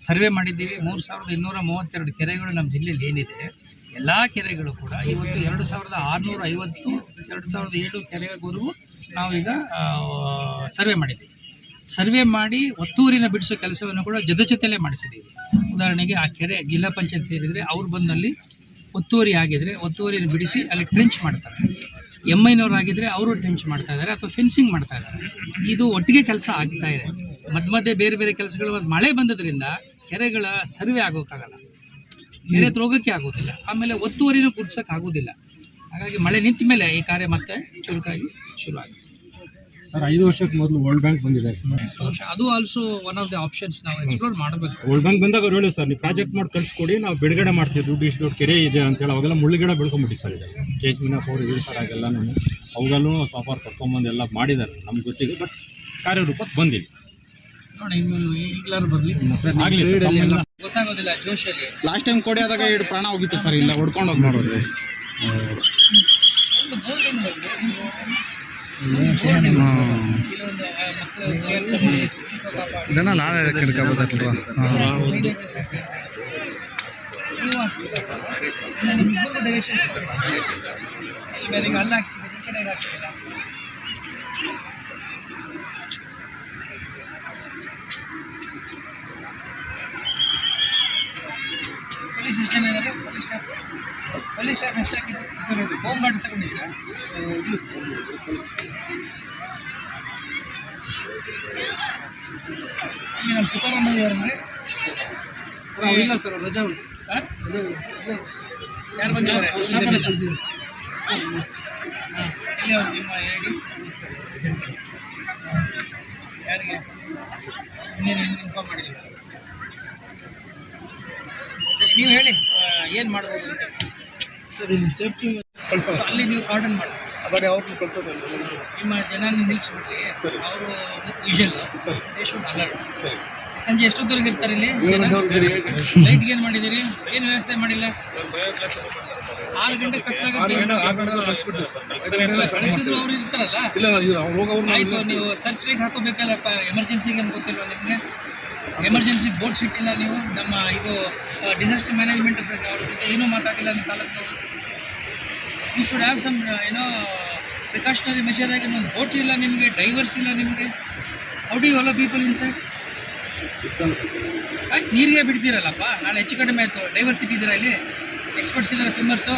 C: ಸರ್ವೆ ಮಾಡಿದ್ದೀವಿ. 3232 ಕೆರೆಗಳು ನಮ್ಮ ಜಿಲ್ಲೆಯಲ್ಲಿ ಏನಿದೆ, ಎಲ್ಲ ಕೆರೆಗಳು ಕೂಡ ಇವತ್ತು 2650, 2007 ಕೆರೆವರೆಗೂ ನಾವೀಗ ಸರ್ವೆ ಮಾಡಿದ್ದೀವಿ. ಸರ್ವೆ ಮಾಡಿ ಒತ್ತುವರಿನ ಬಿಡಿಸೋ ಕೆಲಸವನ್ನು ಕೂಡ ಜೊತೆಯಲ್ಲೇ ಮಾಡಿಸಿದ್ದೀವಿ. ಉದಾಹರಣೆಗೆ ಆ ಕೆರೆ ಜಿಲ್ಲಾ ಪಂಚಾಯತ್ ಸೇರಿದರೆ ಅವ್ರು ಬಂದಲ್ಲಿ ಒತ್ತುವರಿ ಆಗಿದ್ರೆ ಒತ್ತುವರಿಯನ್ನು ಬಿಡಿಸಿ ಅಲ್ಲಿ ಟ್ರೆಂಚ್ ಮಾಡ್ತಾರೆ. MIನವರಾಗಿದ್ದರೆ ಅವರು ಟ್ರೆಂಚ್ ಮಾಡ್ತಾ ಇದ್ದಾರೆ ಅಥವಾ ಫೆನ್ಸಿಂಗ್ ಮಾಡ್ತಾ ಇದ್ದಾರೆ. ಇದು ಒಟ್ಟಿಗೆ ಕೆಲಸ ಆಗ್ತಾ ಇದೆ. ಮಧ್ಯೆ ಬೇರೆ ಬೇರೆ ಕೆಲಸಗಳು. ಮತ್ತು ಮಳೆ ಬಂದದ್ರಿಂದ ಕೆರೆಗಳ ಸರ್ವೆ ಆಗೋಕ್ಕಾಗಲ್ಲ, ಕೆರೆ ಹತ್ರ ಹೋಗೋಕ್ಕೆ ಆಗೋದಿಲ್ಲ, ಆಮೇಲೆ ಒತ್ತುವರಿನೂ ಕೂರಿಸೋಕೆ ಆಗೋದಿಲ್ಲ. ಹಾಗಾಗಿ ಮಳೆ ನಿಂತ ಮೇಲೆ ಈ ಕಾರ್ಯ ಮತ್ತೆ ಚುರುಕಾಗಿ ಶುರುವಾಗುತ್ತೆ.
G: ಸರ್ 5 ವರ್ಷಕ್ಕೆ ಮೊದಲು ವರ್ಲ್ಡ್ ಬ್ಯಾಂಕ್ ಬಂದಿದೆ.
C: ಅದು also one of the options ನಾವು ಎಕ್ಸ್ಪ್ಲೋರ್ ಮಾಡಬೇಕು.
G: ವರ್ಲ್ಡ್ ಬ್ಯಾಂಕ್ ಬಂದಾಗ ಅವ್ರು ಹೇಳಿ ಸರ್ ನೀವು ಪ್ರಾಜೆಕ್ಟ್ ಮಾಡಿ ಕಳಿಸ್ಕೊಡಿ, ನಾವು ಬಿಡುಗಡೆ ಮಾಡ್ತೀವಿ, ದುಡ್ಡು ಇಷ್ಟು ದೊಡ್ಡ ಕೆರೆ ಇದೆ ಅಂತೇಳಿ ಅವಾಗೆಲ್ಲ ಮುಳ್ಳುಗಿಡ ಬೆಳ್ಕೊಂಡ್ಬಿಟ್ಟು ಸರ್ ಇದೆ KH ಅವರು ಹೇಳಿ ಸರ್ ಆಗೆಲ್ಲ ಅವಾಗಲೂ ಸಾಫಾರ್ ಕರ್ಕೊಂಬಂದು ಎಲ್ಲ ಮಾಡಿದ್ದಾರೆ ನಮ್ಗೆ ಗೊತ್ತಿದೆ. ಬಟ್ ಕಾರ್ಯರೂಪಕ್ಕೆ ಬಂದಿಲ್ಲ
C: ನೋಡಿ. ಇನ್ನು ಈಗಲಾರು ಬರಲಿ
G: ಆಗಲಿ
C: ಗೊತ್ತಾಗೋದಿಲ್ಲ ಜೋಶಲ್ಲಿ.
D: ಲಾಸ್ಟ್ ಟೈಮ್ ಕೊಡಿ ಆದಾಗ 2 ಪ್ರಾಣ ಹೋಗಿತ್ತು ಸರ್, ಇಲ್ಲ ಹೊಡ್ಕೊಂಡು ಹೋಗಿ ನೋಡಿದ್ರೆ.
G: ಇದನ್ನ ನಾವೇ ಕೆಡ್ಕೋಬೋದಲ್ವಾ?
C: ಪೊಲೀಸ್ ಸ್ಟೇಷನ್ ಏನಾದ್ರೆ ಪೊಲೀಸ್ ಸ್ಟಾಫ್ ಎಷ್ಟಾಗಿದೆ? ಹೋಮ್ ಗಾರ್ಡ್ ತಗೊಂಡಿದ್ದೀರಾ? ಇಲ್ಲಿ ನಮ್ಮ ತುಕಾರಾಮ್ ಅವ್ರ ಮನೆ
E: ಇಲ್ಲ ಸರ್, ರಜಾ ಉಂಟು.
C: ಯಾರು ಬಂದಿದ್ದಾರೆ? ಎಲ್ಲಿ ಅವರು ನಿಮ್ಮ ಹೇಳಿ ಯಾರಿಗೆ ಇನ್ನೇನು ಇನ್ಫಾರ್ಮ್ ಮಾಡಿಲ್ಲ ಸರ್. ನೀವು ಹೇಳಿ ಏನು ಮಾಡ್ಬೋದು ಅಂತ.
E: ಸರ್ ಇಲ್ಲಿ ಸೇಫ್ಟಿ ಕಳ್ಸೋದು,
C: ಅಲ್ಲಿ ನೀವು ಕಾರ್ಡನ್ ಮಾಡಿ
E: ಅದೇ ಅವ್ರನ್ನ ಕಳ್ಸೋದಿಲ್ಲ.
C: ನಿಮ್ಮ ಜನ ನಿಲ್ಲಿಸ್ಬಿಟ್ರಿ, ಅವರು ವಿಷಲ್ ದೇಶದ ಅಲರ್ಟ್. ಸಂಜೆ ಎಷ್ಟೊತ್ತವರೆಗೆ ಇರ್ತಾರೆ ಇಲ್ಲಿ ಜನ? ಲೈಟ್ಗೆ ಏನು ಮಾಡಿದ್ದೀರಿ? ಏನು ವ್ಯವಸ್ಥೆ ಮಾಡಿಲ್ಲ? 6 ಗಂಟೆ ಕತ್ತಲಾಗುತ್ತೆ. ಕಳಿಸಿದ್ರು ಅವ್ರು ಇರ್ತಾರಲ್ಲ. ಆಯಿತು, ನೀವು ಸರ್ಚ್ ಲೈಟ್ ಹಾಕೋಬೇಕಲ್ಲಪ್ಪ. ಎಮರ್ಜೆನ್ಸಿಗೆ ಏನು ಗೊತ್ತಿಲ್ವಾ ನಿಮಗೆ? ಎಮರ್ಜೆನ್ಸಿ ಬೋರ್ಡ್ ಸಿಟ್ಟಿಲ್ಲ ನೀವು? ನಮ್ಮ ಇದು ಡಿಸಾಸ್ಟರ್ ಮ್ಯಾನೇಜ್ಮೆಂಟ್ ಅವ್ರ ಜೊತೆ ಏನೂ ಮಾತಾಡಿಲ್ಲ ನಿಮ್ಮ ತಾಲೂಕಿನವರು. You should have some precautionary measure ಆಗಿ. ಒಂದು ಬೋಟ್ ಇಲ್ಲ ನಿಮಗೆ, ಡ್ರೈವರ್ಸ್ ಇಲ್ಲ ನಿಮಗೆ. How do you allow people inside? ಆಯ್ತು, ನೀರಿಗೆ ಬಿಡ್ತೀರಲ್ಲಪ್ಪ, ನಾಳೆ ಹೆಚ್ಚು ಕಡಿಮೆ ಆಯಿತು. ಡ್ರೈವರ್ಸ್ ಇಟ್ಟಿದ್ದೀರಾ ಇಲ್ಲಿ? ಎಕ್ಸ್ಪರ್ಟ್ಸ್ ಇದ್ದಾರೆ, ಸ್ವಿಮ್ಮರ್ಸು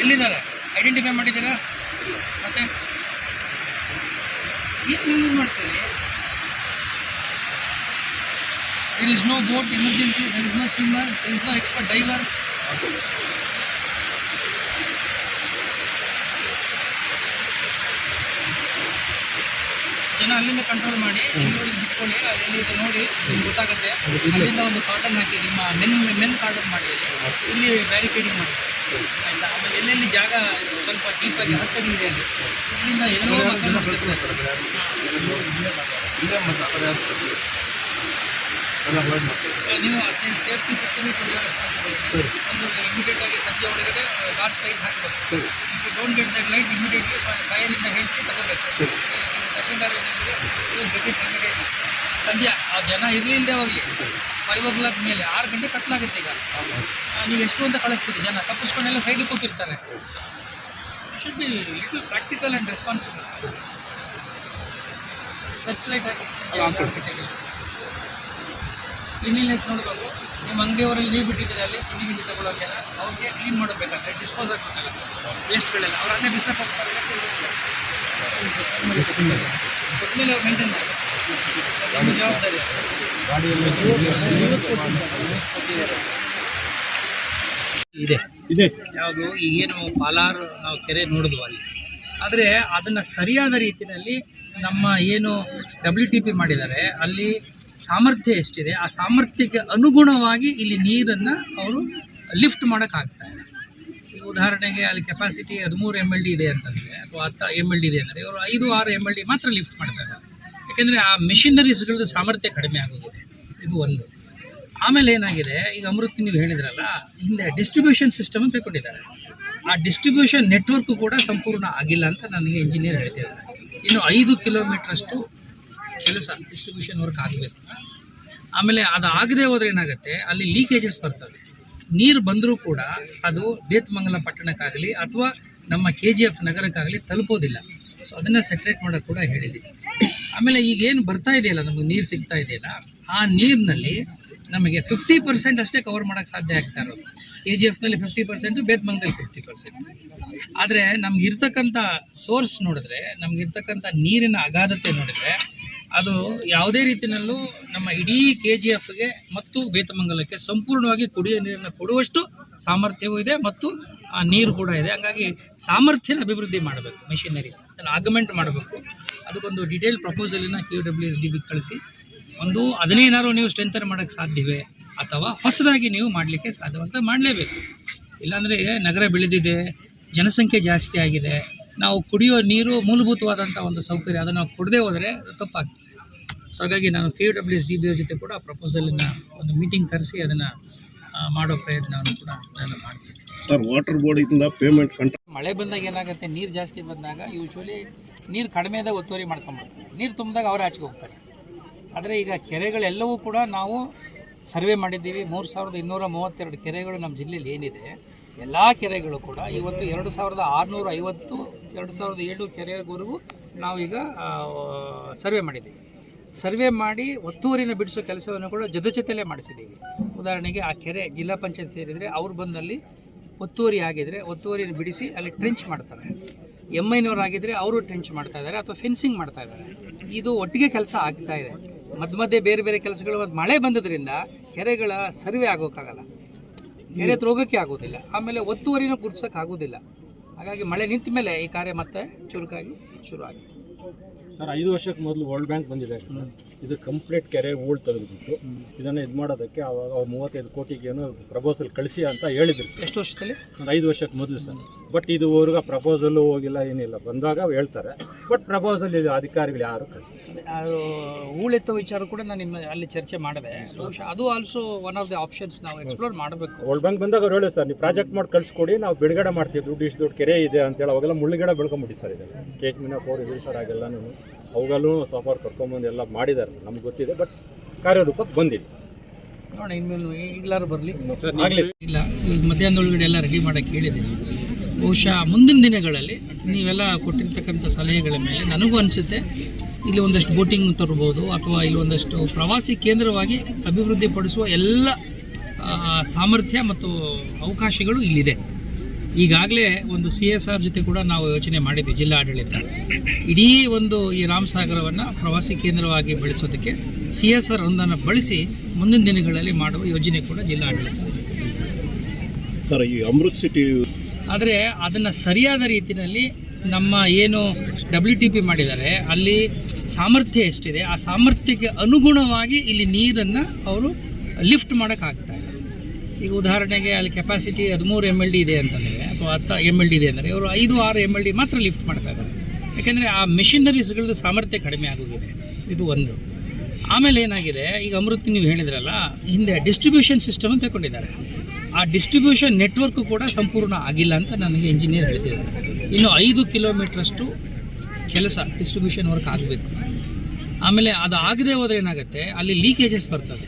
C: ಎಲ್ಲಿದ್ದಾರೆ? ಐಡೆಂಟಿಫೈ ಮಾಡಿದ್ದೀರಾ? ಮತ್ತೆ ಏನು ಮಾಡ್ತೀರಿ? There is no boat emergency, there is no swimmer, there is no expert diver. ಜನ ಅಲ್ಲಿಂದ ಕಂಟ್ರೋಲ್ ಮಾಡಿ, ಇಲ್ಲಿ ಬಿಟ್ಕೊಳ್ಳಿ, ಅಲ್ಲಿ ನೋಡಿ ನಿಮ್ಗೆ ಗೊತ್ತಾಗುತ್ತೆ. ಅಲ್ಲಿಂದ ಒಂದು ಕಾರ್ಡನ್ ಹಾಕಿ, ನಿಮ್ಮ ಮೆನ್ ಕಾರ್ಡನ್ ಮಾಡಿ, ಇಲ್ಲಿ ಬ್ಯಾರಿಕೇಡಿಂಗ್ ಮಾಡಿ ಆಯಿತಾ. ಆಮೇಲೆ ಎಲ್ಲೆಲ್ಲಿ ಜಾಗ ಸ್ವಲ್ಪ ಡೀಪಾಗಿ ಹತ್ತಡಿ ಇದೆ ಅಲ್ಲಿ, ಇಲ್ಲಿಂದ ಏನೋ ನೀವು ಸೇಫ್ಟಿ ಸೆಕ್ಯೂರಿಟಿ ರೆಸ್ಪಾನ್ಸಿಬಿಲಿಟಿ. ಒಂದು ಇಮಿಡಿಯೇಟ್ ಆಗಿ ಸಂಜೆ ಒಳಗಡೆ ಗಾರ್ಡ್ಸ್ ಲೈಟ್ ಹಾಕಬೇಕು. If you don't get that light, immediately ಫೈರಿಂದ ಹೇಳಿಸಿ ತಗೋಬೇಕು. Tahsildar get immediately. ಸಂಜೆ ಆ ಜನ ಇರಲಿಲ್ಲದೆ ಹೋಗಲಿ, 5 o'clock ಮೇಲೆ. 6 ಗಂಟೆ ಕತ್ಲಾಗುತ್ತೆ ಈಗ. ನೀವು ಎಷ್ಟು ಅಂತ ಕಳಿಸ್ತೀರಿ? ಜನ ತಪ್ಪಿಸ್ಕೊಂಡೆಲ್ಲ ಸೈಡಿಗೆ ಕೂತಿರ್ತಾರೆ. Should be little practical and responsible. Search light hockey cleanliness ನೋಡಬೇಕು. ನಿಮ್ಮ ಅಂಗಡಿಯವರಲ್ಲಿ ನೀವು ಬಿಟ್ಟಿದ್ದೀರಿ ಅಲ್ಲಿ ಗಿಂಡಿ ತಗೊಳ್ಳೋಕ್ಕೆಲ್ಲ, ಅವ್ರಿಗೆ ಕ್ಲೀನ್ ಮಾಡಬೇಕಾದ್ರೆ ಡಿಸ್ಪೋಸ್ ಆಗಬೇಕಲ್ಲ ವೇಸ್ಟ್ಗಳೆಲ್ಲ. ಅವ್ರು ಅಲ್ಲೇ ಬಿಸಾಕ್ ಹೋಗ್ತಾರೆ. ಕೊಟ್ಟಮೇಲೆ ಅವ್ರು ಮೇಂಟೈನ್ ಮಾಡಿ, ನಮ್ಮ ಜವಾಬ್ದಾರಿ ಇದೆ. ಯಾವುದು ಈಗೇನು ಪಾಲಾರ್ ನಾವು ಕೆರೆ ನೋಡಿದ್ವು ಅಲ್ಲಿ, ಆದರೆ ಅದನ್ನು ಸರಿಯಾದ ರೀತಿಯಲ್ಲಿ ನಮ್ಮ ಏನು WTP ಮಾಡಿದ್ದಾರೆ ಅಲ್ಲಿ ಸಾಮರ್ಥ್ಯ ಎಷ್ಟಿದೆ, ಆ ಸಾಮರ್ಥ್ಯಕ್ಕೆ ಅನುಗುಣವಾಗಿ ಇಲ್ಲಿ ನೀರನ್ನು ಅವರು ಲಿಫ್ಟ್ ಮಾಡೋಕ್ಕಾಗ್ತಾಯಿದೆ. ಈಗ ಉದಾಹರಣೆಗೆ ಅಲ್ಲಿ ಕೆಪಾಸಿಟಿ 13 MLD ಇದೆ ಅಂತಂದರೆ, ಅಥವಾ 10 MLD ಇದೆ ಅಂದರೆ ಇವರು 5-6 MLD ಮಾತ್ರ ಲಿಫ್ಟ್ ಮಾಡ್ತಾರೆ. ಯಾಕೆಂದರೆ ಆ ಮೆಷಿನರೀಸ್ಗಳದ್ದು ಸಾಮರ್ಥ್ಯ ಕಡಿಮೆ ಆಗೋಗಿದೆ. ಇದು ಒಂದು. ಆಮೇಲೆ ಏನಾಗಿದೆ, ಈಗ ಅಮೃತ್ ನೀವು ಹೇಳಿದ್ರಲ್ಲ, ಹಿಂದೆ ಡಿಸ್ಟ್ರಿಬ್ಯೂಷನ್ ಸಿಸ್ಟಮ್ ಅಂತ ತಗೊಂಡಿದ್ದಾರೆ. ಆ ಡಿಸ್ಟ್ರಿಬ್ಯೂಷನ್ ನೆಟ್ವರ್ಕು ಕೂಡ ಸಂಪೂರ್ಣ ಆಗಿಲ್ಲ ಅಂತ ನನಗೆ ಇಂಜಿನಿಯರ್ ಹೇಳ್ತಿದ್ದಾರೆ. ಇನ್ನು 5 ಕಿಲೋಮೀಟ್ರಷ್ಟು ಕೆಲಸ ಡಿಸ್ಟ್ರಿಬ್ಯೂಷನ್ ವರ್ಕ್ ಆಗಬೇಕು. ಆಮೇಲೆ ಅದು ಆಗದೆ ಹೋದರೆ ಏನಾಗುತ್ತೆ, ಅಲ್ಲಿ ಲೀಕೇಜಸ್ ಬರ್ತದೆ. ನೀರು ಬಂದರೂ ಕೂಡ ಅದು ಬೇತಮಂಗಲ ಪಟ್ಟಣಕ್ಕಾಗಲಿ ಅಥವಾ ನಮ್ಮ KGF ನಗರಕ್ಕಾಗಲಿ ತಲುಪೋದಿಲ್ಲ. ಸೊ ಅದನ್ನು ಸೆಟ್ರೇಟ್ ಮಾಡೋಕ್ಕೆ ಕೂಡ ಹೇಳಿದ್ದೀವಿ. ಆಮೇಲೆ ಈಗೇನು ಬರ್ತಾ ಇದೆಯಲ್ಲ, ನಮಗೆ ನೀರು ಸಿಗ್ತಾ ಇದೆಯಲ್ಲ, ಆ ನೀರಿನಲ್ಲಿ ನಮಗೆ 50% ಅಷ್ಟೇ ಕವರ್ ಮಾಡೋಕ್ಕೆ ಸಾಧ್ಯ ಆಗ್ತಾ ಇರೋದು. KGFನಲ್ಲಿ 50%, ಬೇತ್ಮಂಗಲದಲ್ಲಿ 50%. ಆದರೆ ನಮಗಿರ್ತಕ್ಕಂಥ ಸೋರ್ಸ್ ನೋಡಿದ್ರೆ, ನಮಗಿರ್ತಕ್ಕಂಥ ನೀರಿನ ಅಗಾಧತೆ ನೋಡಿದರೆ, ಅದು ಯಾವುದೇ ರೀತಿಯಲ್ಲೂ ನಮ್ಮ ಇಡೀ KGFಗೆ ಮತ್ತು ಬೇತಮಂಗಲಕ್ಕೆ ಸಂಪೂರ್ಣವಾಗಿ ಕುಡಿಯೋ ನೀರನ್ನು ಕೊಡುವಷ್ಟು ಸಾಮರ್ಥ್ಯವೂ ಇದೆ ಮತ್ತು ಆ ನೀರು ಕೂಡ ಇದೆ. ಹಾಗಾಗಿ ಸಾಮರ್ಥ್ಯನ ಅಭಿವೃದ್ಧಿ ಮಾಡಬೇಕು, ಮೆಷಿನರೀಸ್ ಅದನ್ನು ಆಗ್ಮೆಂಟ್ ಮಾಡಬೇಕು. ಅದಕ್ಕೊಂದು ಡೀಟೇಲ್ ಪ್ರಪೋಸಲನ್ನು QWSDBಗೆ ಕಳಿಸಿ, ಅದನ್ನೇನಾದ್ರು ನೀವು ಸ್ಟ್ರೆಂಥನ್ ಮಾಡೋಕ್ಕೆ ಸಾಧ್ಯವೇ ಅಥವಾ ಹೊಸದಾಗಿ ನೀವು ಮಾಡಲಿಕ್ಕೆ ಸಾಧ್ಯವೇ ಮಾಡಲೇಬೇಕು. ಇಲ್ಲಾಂದರೆ ನಗರ ಬೆಳೆದಿದೆ, ಜನಸಂಖ್ಯೆ ಜಾಸ್ತಿ ಆಗಿದೆ, ನಾವು ಕುಡಿಯೋ ನೀರು ಮೂಲಭೂತವಾದಂಥ ಒಂದು ಸೌಕರ್ಯ ಅದನ್ನು ನಾವು ಕೊಡದೇ ಹೋದರೆ ತಪ್ಪಾಗ್ತದೆ. ಸೊ ಹಾಗಾಗಿ ನಾನು QWSDB ಜೊತೆ ಕೂಡ ಪ್ರಪೋಸಲನ್ನು ಒಂದು ಮೀಟಿಂಗ್ ಕರೆಸಿ ಅದನ್ನು ಮಾಡೋ ಪ್ರಯತ್ನವನ್ನು ಕೂಡ ನಾನು ಮಾಡ್ತೀನಿ.
F: ಸರ್, ವಾಟರ್ ಬೋರ್ಡಿಂದ ಪೇಮೆಂಟ್
C: ಮಳೆ ಬಂದಾಗ ಏನಾಗುತ್ತೆ, ನೀರು ಜಾಸ್ತಿ ಬಂದಾಗ ಯೂಶ್ವಲಿ ನೀರು ಕಡಿಮೆ ಆದಾಗ ಒತ್ತುವರಿ ಮಾಡ್ಕೊಂಡ್ಬಿಡ್ತಾರೆ, ನೀರು ತುಂಬಿದಾಗ ಅವರೇ ಆಚೆಗೆ ಹೋಗ್ತಾರೆ. ಆದರೆ ಈಗ ಕೆರೆಗಳೆಲ್ಲವೂ ಕೂಡ ನಾವು ಸರ್ವೆ ಮಾಡಿದ್ದೀವಿ. 3232 ಕೆರೆಗಳು ನಮ್ಮ ಜಿಲ್ಲೆಯಲ್ಲಿ ಏನಿದೆ, ಎಲ್ಲ ಕೆರೆಗಳು ಕೂಡ ಇವತ್ತು 2650, 2700 ಕೆರೆವರೆಗೂ ನಾವೀಗ ಸರ್ವೆ ಮಾಡಿದ್ದೀವಿ. ಸರ್ವೆ ಮಾಡಿ ಒತ್ತುವರಿನ ಬಿಡಿಸೋ ಕೆಲಸವನ್ನು ಕೂಡ ಜೊತೆಲೇ ಮಾಡಿಸಿದ್ದೀವಿ. ಉದಾಹರಣೆಗೆ ಆ ಕೆರೆ ಜಿಲ್ಲಾ ಪಂಚಾಯತ್ ಸೇರಿದರೆ ಅವ್ರು ಬಂದಲ್ಲಿ ಒತ್ತುವರಿ ಆಗಿದರೆ ಒತ್ತುವರಿನ ಬಿಡಿಸಿ ಅಲ್ಲಿ ಟ್ರೆಂಚ್ ಮಾಡ್ತಾರೆ. MIನವರಾಗಿದ್ದರೆ ಅವರು ಟ್ರೆಂಚ್ ಮಾಡ್ತಾ ಇದ್ದಾರೆ ಅಥವಾ ಫೆನ್ಸಿಂಗ್ ಮಾಡ್ತಾ ಇದ್ದಾರೆ. ಇದು ಒಟ್ಟಿಗೆ ಕೆಲಸ ಆಗ್ತಾ ಇದೆ. ಮಧ್ಯೆ ಬೇರೆ ಬೇರೆ ಕೆಲಸಗಳು. ಮಳೆ ಬಂದದ್ರಿಂದ ಕೆರೆಗಳ ಸರ್ವೆ ಆಗೋಕ್ಕಾಗಲ್ಲ, ಕೆರೆ ಹತ್ರ ಹೋಗೋಕ್ಕೆ ಆಗೋದಿಲ್ಲ, ಆಮೇಲೆ ಒತ್ತುವರಿನೂ ಗುರುತಿಸೋಕೆ ಆಗೋದಿಲ್ಲ. ಹಾಗಾಗಿ ಮಳೆ ನಿಂತ ಮೇಲೆ ಈ ಕಾರ್ಯ ಮತ್ತೆ ಚುರುಕಾಗಿ ಶುರು ಆಗಿದೆ.
G: ಸರ್, 5 ವರ್ಷಕ್ಕೆ ಮೊದಲು ವರ್ಲ್ಡ್ ಬ್ಯಾಂಕ್ ಬಂದಿದೆ. ಇದು ಕಂಪ್ಲೀಟ್ ಕೆರೆ ಹೂಳು ತೆಗೆದುಬಿಟ್ಟು ಇದನ್ನು ಇದು ಮಾಡೋದಕ್ಕೆ ಅವಾಗ 35 ಕೋಟಿಗೆ ಏನೋ ಪ್ರಪೋಸಲ್ ಕಳಿಸಿ ಅಂತ ಹೇಳಿದ್ರು.
C: ಎಷ್ಟು ವರ್ಷದಲ್ಲಿ?
G: ಒಂದು 5 ವರ್ಷಕ್ಕೆ ಮೊದಲು ಸರ್. ಬಟ್ ಇದುವರೆಗೂ ಪ್ರಪೋಸಲ್ಲು ಹೋಗಿಲ್ಲ, ಏನಿಲ್ಲ. ಬಂದಾಗ ಹೇಳ್ತಾರೆ, ಬಟ್ ಪ್ರಪೋಸಲ್ ಅಧಿಕಾರಿಗಳು ಯಾರು ಕಳಿಸ್ತಾರೆ.
C: ಅದು ಹೂಳೆತ್ತೋ ವಿಚಾರ ಕೂಡ ನಾನು ಅಲ್ಲಿ ಚರ್ಚೆ ಮಾಡಿದೆ. ಅದು also one of the options ನಾವು ಎಕ್ಸ್ಪ್ಲೋರ್ ಮಾಡಬೇಕು.
G: ವರ್ಲ್ಡ್ ಬ್ಯಾಂಕ್ ಬಂದಾಗ ಅವ್ರು ಹೇಳಿ, ಸರ್ ನೀವು ಪ್ರಾಜೆಕ್ಟ್ ಮಾಡಿ ಕಳಿಸ್ಕೊಡಿ, ನಾವು ಬಿಡುಗಡೆ ಮಾಡ್ತೀವಿ, ದುಡ್ಡು ಇಷ್ಟು ದೊಡ್ಡ ಕೆರೆ ಇದೆ ಅಂತೇಳಿ ಅವಾಗೆಲ್ಲ ಮುಳ್ಳುಗಿಡ ಬೆಳ್ಕೊಂಬಿಟ್ಟು ಸರ್. ಇದೆ KH-Meenapur ಇದೆ ಸರ್, ಆಗೆಲ್ಲನೂ ಅವಾಗಲೂ ಸಾಫ್ಟ್ವೇರ್ ಕರ್ಕೊಂಬಂದು ಎಲ್ಲ ಮಾಡಿದ್ದಾರೆ ಸರ್, ನಮ್ಗೆ ಗೊತ್ತಿದೆ. ಬಟ್ ಕಾರ್ಯರೂಪಕ್ಕೆ ಬಂದಿಲ್ಲ.
C: ನೋಡಿ, ಇನ್ನೇನು ಈಗಲಾರು ಬರಲಿ.
G: ಆಗಲಿ
C: ಇಲ್ಲ, ಮಧ್ಯಾಹ್ನದೊಳಗಡೆ ಎಲ್ಲ ರೆಡಿ ಮಾಡೋಕ್ಕೆ ಹೇಳಿದ್ದೀನಿ. ಬಹುಶಃ ಮುಂದಿನ ದಿನಗಳಲ್ಲಿ ನೀವೆಲ್ಲ ಕೊಟ್ಟಿರ್ತಕ್ಕಂಥ ಸಲಹೆಗಳ ಮೇಲೆ ನನಗೂ ಅನಿಸುತ್ತೆ ಇಲ್ಲಿ ಒಂದಷ್ಟು ಬೋಟಿಂಗ್ ತರ್ಬೋದು, ಅಥವಾ ಇಲ್ಲಿ ಒಂದಷ್ಟು ಪ್ರವಾಸಿ ಕೇಂದ್ರವಾಗಿ ಅಭಿವೃದ್ಧಿಪಡಿಸುವ ಎಲ್ಲ ಸಾಮರ್ಥ್ಯ ಮತ್ತು ಅವಕಾಶಗಳು ಇಲ್ಲಿದೆ. ಈಗಾಗಲೇ ಒಂದು CSR ಜೊತೆ ಕೂಡ ನಾವು ಯೋಚನೆ ಮಾಡಿದ್ವಿ. ಜಿಲ್ಲಾ ಆಡಳಿತ ಇಡೀ ಈ ರಾಮಸಾಗರವನ್ನು ಪ್ರವಾಸಿ ಕೇಂದ್ರವಾಗಿ ಬೆಳೆಸೋದಕ್ಕೆ CSR ಅನುದಾನ ಬಳಸಿ ಮುಂದಿನ ದಿನಗಳಲ್ಲಿ ಮಾಡುವ ಯೋಜನೆ ಕೂಡ ಜಿಲ್ಲಾ ಆಡಳಿತ.
F: ಸರ್, ಈ ಅಮೃತ್ ಸಿಟಿ
C: ಆದರೆ ಅದನ್ನು ಸರಿಯಾದ ರೀತಿಯಲ್ಲಿ ನಮ್ಮ ಏನು WTP ಮಾಡಿದ್ದಾರೆ ಅಲ್ಲಿ ಸಾಮರ್ಥ್ಯ ಎಷ್ಟಿದೆ, ಆ ಸಾಮರ್ಥ್ಯಕ್ಕೆ ಅನುಗುಣವಾಗಿ ಇಲ್ಲಿ ನೀರನ್ನು ಅವರು ಲಿಫ್ಟ್ ಮಾಡೋಕ್ಕಾಗ್ತಾ ಇದೆ. ಈಗ ಉದಾಹರಣೆಗೆ ಅಲ್ಲಿ ಕೆಪಾಸಿಟಿ 13 MLD ಇದೆ ಅಂತಂದರೆ, ಅಥವಾ 10 MLD ಇದೆ ಅಂದರೆ ಅವರು 5-6 MLD ಮಾತ್ರ ಲಿಫ್ಟ್ ಮಾಡ್ತಾ ಇದ್ದಾರೆ. ಯಾಕೆಂದರೆ ಆ ಮೆಷಿನರೀಸ್ಗಳದ್ದು ಸಾಮರ್ಥ್ಯ ಕಡಿಮೆ ಆಗೋಗಿದೆ. ಇದು ಒಂದು. ಆಮೇಲೆ ಏನಾಗಿದೆ, ಈಗ ಅಮೃತ್ ನೀವು ಹೇಳಿದ್ರಲ್ಲ, ಹಿಂದೆ ಡಿಸ್ಟ್ರಿಬ್ಯೂಷನ್ ಸಿಸ್ಟಮ್ ಅಂತ ತಗೊಂಡಿದ್ದಾರೆ. ಆ ಡಿಸ್ಟ್ರಿಬ್ಯೂಷನ್ ನೆಟ್ವರ್ಕ್ ಕೂಡ ಸಂಪೂರ್ಣ ಆಗಿಲ್ಲ ಅಂತ ನನಗೆ ಇಂಜಿನಿಯರ್ ಹೇಳ್ತಿದ್ದಾರೆ. ಇನ್ನು 5 ಕಿಲೋಮೀಟ್ರಷ್ಟು ಕೆಲಸ ಡಿಸ್ಟ್ರಿಬ್ಯೂಷನ್ ವರ್ಕ್ ಆಗಬೇಕು. ಆಮೇಲೆ ಅದು ಆಗದೆ ಹೋದರೆ ಏನಾಗುತ್ತೆ, ಅಲ್ಲಿ ಲೀಕೇಜಸ್ ಬರ್ತದೆ.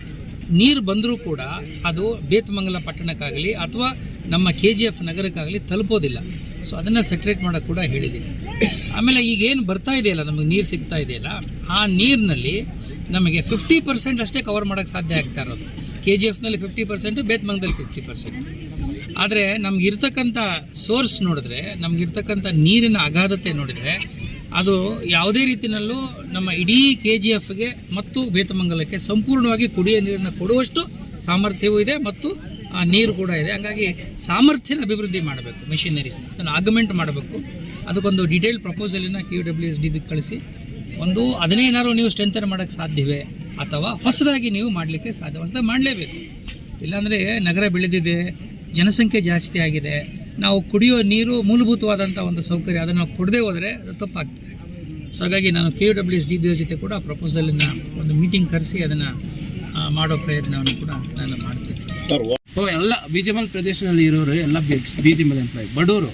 C: ನೀರು ಬಂದರೂ ಕೂಡ ಅದು ಬೇತಮಂಗಲ ಪಟ್ಟಣಕ್ಕಾಗಲಿ ಅಥವಾ ನಮ್ಮ KGF ನಗರಕ್ಕಾಗಲಿ ತಲುಪೋದಿಲ್ಲ. ಸೊ ಅದನ್ನು ಸೆಟ್ರೇಟ್ ಮಾಡೋಕ್ಕೆ ಕೂಡ ಹೇಳಿದ್ದೀನಿ. ಆಮೇಲೆ ಈಗೇನು ಬರ್ತಾ ಇದೆಯಲ್ಲ, ನಮಗೆ ನೀರು ಸಿಗ್ತಾ ಇದೆಯಲ್ಲ, ಆ ನೀರಿನಲ್ಲಿ ನಮಗೆ 50% ಅಷ್ಟೇ ಕವರ್ ಮಾಡೋಕ್ಕೆ ಸಾಧ್ಯ ಆಗ್ತಾ ಇರೋದು. KGFನಲ್ಲಿ 50%, ಬೇತಮಂಗಲದಲ್ಲಿ 50%. ಆದರೆ ನಮಗಿರ್ತಕ್ಕಂಥ ಸೋರ್ಸ್ ನೋಡಿದ್ರೆ, ನಮಗಿರ್ತಕ್ಕಂಥ ನೀರಿನ ಅಗಾಧತೆ ನೋಡಿದರೆ, ಅದು ಯಾವುದೇ ರೀತಿಯಲ್ಲೂ ನಮ್ಮ ಇಡೀ KGFಗೆ ಮತ್ತು ಬೇತಮಂಗಲಕ್ಕೆ ಸಂಪೂರ್ಣವಾಗಿ ಕುಡಿಯೋ ನೀರನ್ನು ಕೊಡುವಷ್ಟು ಸಾಮರ್ಥ್ಯವೂ ಇದೆ ಮತ್ತು ಆ ನೀರು ಕೂಡ ಇದೆ. ಹಾಗಾಗಿ ಸಾಮರ್ಥ್ಯನ ಅಭಿವೃದ್ಧಿ ಮಾಡಬೇಕು, ಮೆಷಿನರೀಸ್ ಅದನ್ನು ಆಗ್ಮೆಂಟ್ ಮಾಡಬೇಕು. ಅದಕ್ಕೊಂದು ಡೀಟೇಲ್ ಪ್ರಪೋಸಲನ್ನು QWSDBಗೆ ಕಳಿಸಿ, ಅದನ್ನೇನಾದ್ರು ನೀವು ಸ್ಟ್ರೆಂಥನ್ ಮಾಡೋಕ್ಕೆ ಸಾಧ್ಯವೇ ಅಥವಾ ಹೊಸದಾಗಿ ನೀವು ಮಾಡಲಿಕ್ಕೆ ಸಾಧ್ಯವೇ ಮಾಡಲೇಬೇಕು. ಇಲ್ಲಾಂದರೆ ನಗರ ಬೆಳೆದಿದೆ, ಜನಸಂಖ್ಯೆ ಜಾಸ್ತಿ ಆಗಿದೆ, ನಾವು ಕುಡಿಯೋ ನೀರು ಮೂಲಭೂತವಾದಂಥ ಒಂದು ಸೌಕರ್ಯ ಅದನ್ನು ನಾವು ಕೊಡದೇ ಹೋದರೆ ತಪ್ಪಾಗ್ತದೆ. ಸೊ ಹಾಗಾಗಿ ನಾನು QWSDB ಜೊತೆ ಕೂಡ ಪ್ರಪೋಸಲನ್ನು ಒಂದು ಮೀಟಿಂಗ್ ಕರೆಸಿ ಅದನ್ನು ಮಾಡೋ ಪ್ರಯತ್ನವನ್ನು ಕೂಡ ನಾನು ಮಾಡ್ತೀನಿ.
B: ಎಲ್ಲ BGML ಪ್ರದೇಶದಲ್ಲಿ ಇರೋರು ಎಲ್ಲ BGML ಎಂಪ್ಲಾಯ್ ಬಡವರು.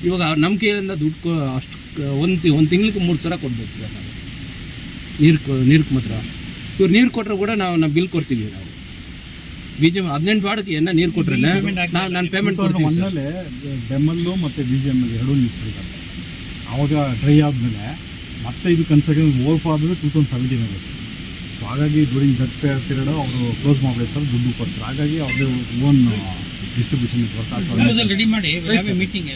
B: ಇವಾಗ ನಮ್ಮ ಕೈಯಿಂದ ದುಡ್ಡು ಅಷ್ಟು ಒಂದು ತಿಂಗಳಿಗೆ 3 ಸಾವಿರ ಕೊಡ್ಬೇಕು ಸರ್. ನಾವು ನೀರು ಮಾತ್ರ ಇವ್ರು ನೀರು ಕೊಟ್ಟರು ಕೂಡ ನಾವು ಬಿಲ್ ಕೊಡ್ತೀವಿ. ನಾವು BGML 18 ವಾರ್ಡ್ಗೆ ನೀರು ಕೊಟ್ಟರೆ ನಾನು ಪೇಮೆಂಟ್ ಕೊಡ್ತೀನಿ.
D: ಒಂದಲ್ಲೇ ಬೆಮ್ಮಲ್ಲು ಮತ್ತು BGML ಎರಡೂ ನಿಲ್ಲಿಸ್ಬಿಡ್ತಾರೆ. ಆವಾಗ ಡ್ರೈ ಆದಮೇಲೆ ಮತ್ತೆ ಇದು ಕನ್ಸ್ಟ್ರಕ್ಷನ್ ಓವರ್ ಆದರೆ 2017 ಆಗುತ್ತೆ. ಸೊ ಹಾಗಾಗಿ ಡ್ಯೂರಿಂಗ್ ದಟ್ ಪೀರಿಯಡ್ ಅವರು ಕ್ಲೋಸ್ ಮಾಡಬೇಕು ಸರ್, ದುಡ್ಡು ಕೊಡ್ತಾರೆ. ಹಾಗಾಗಿ ಅವ್ರದ್ದು ಓನ್ ಡಿಸ್ಟ್ರಿಬ್ಯೂಷನ್
C: ರೆಡಿ ಮಾಡಿ ಮೀಟಿಂಗ್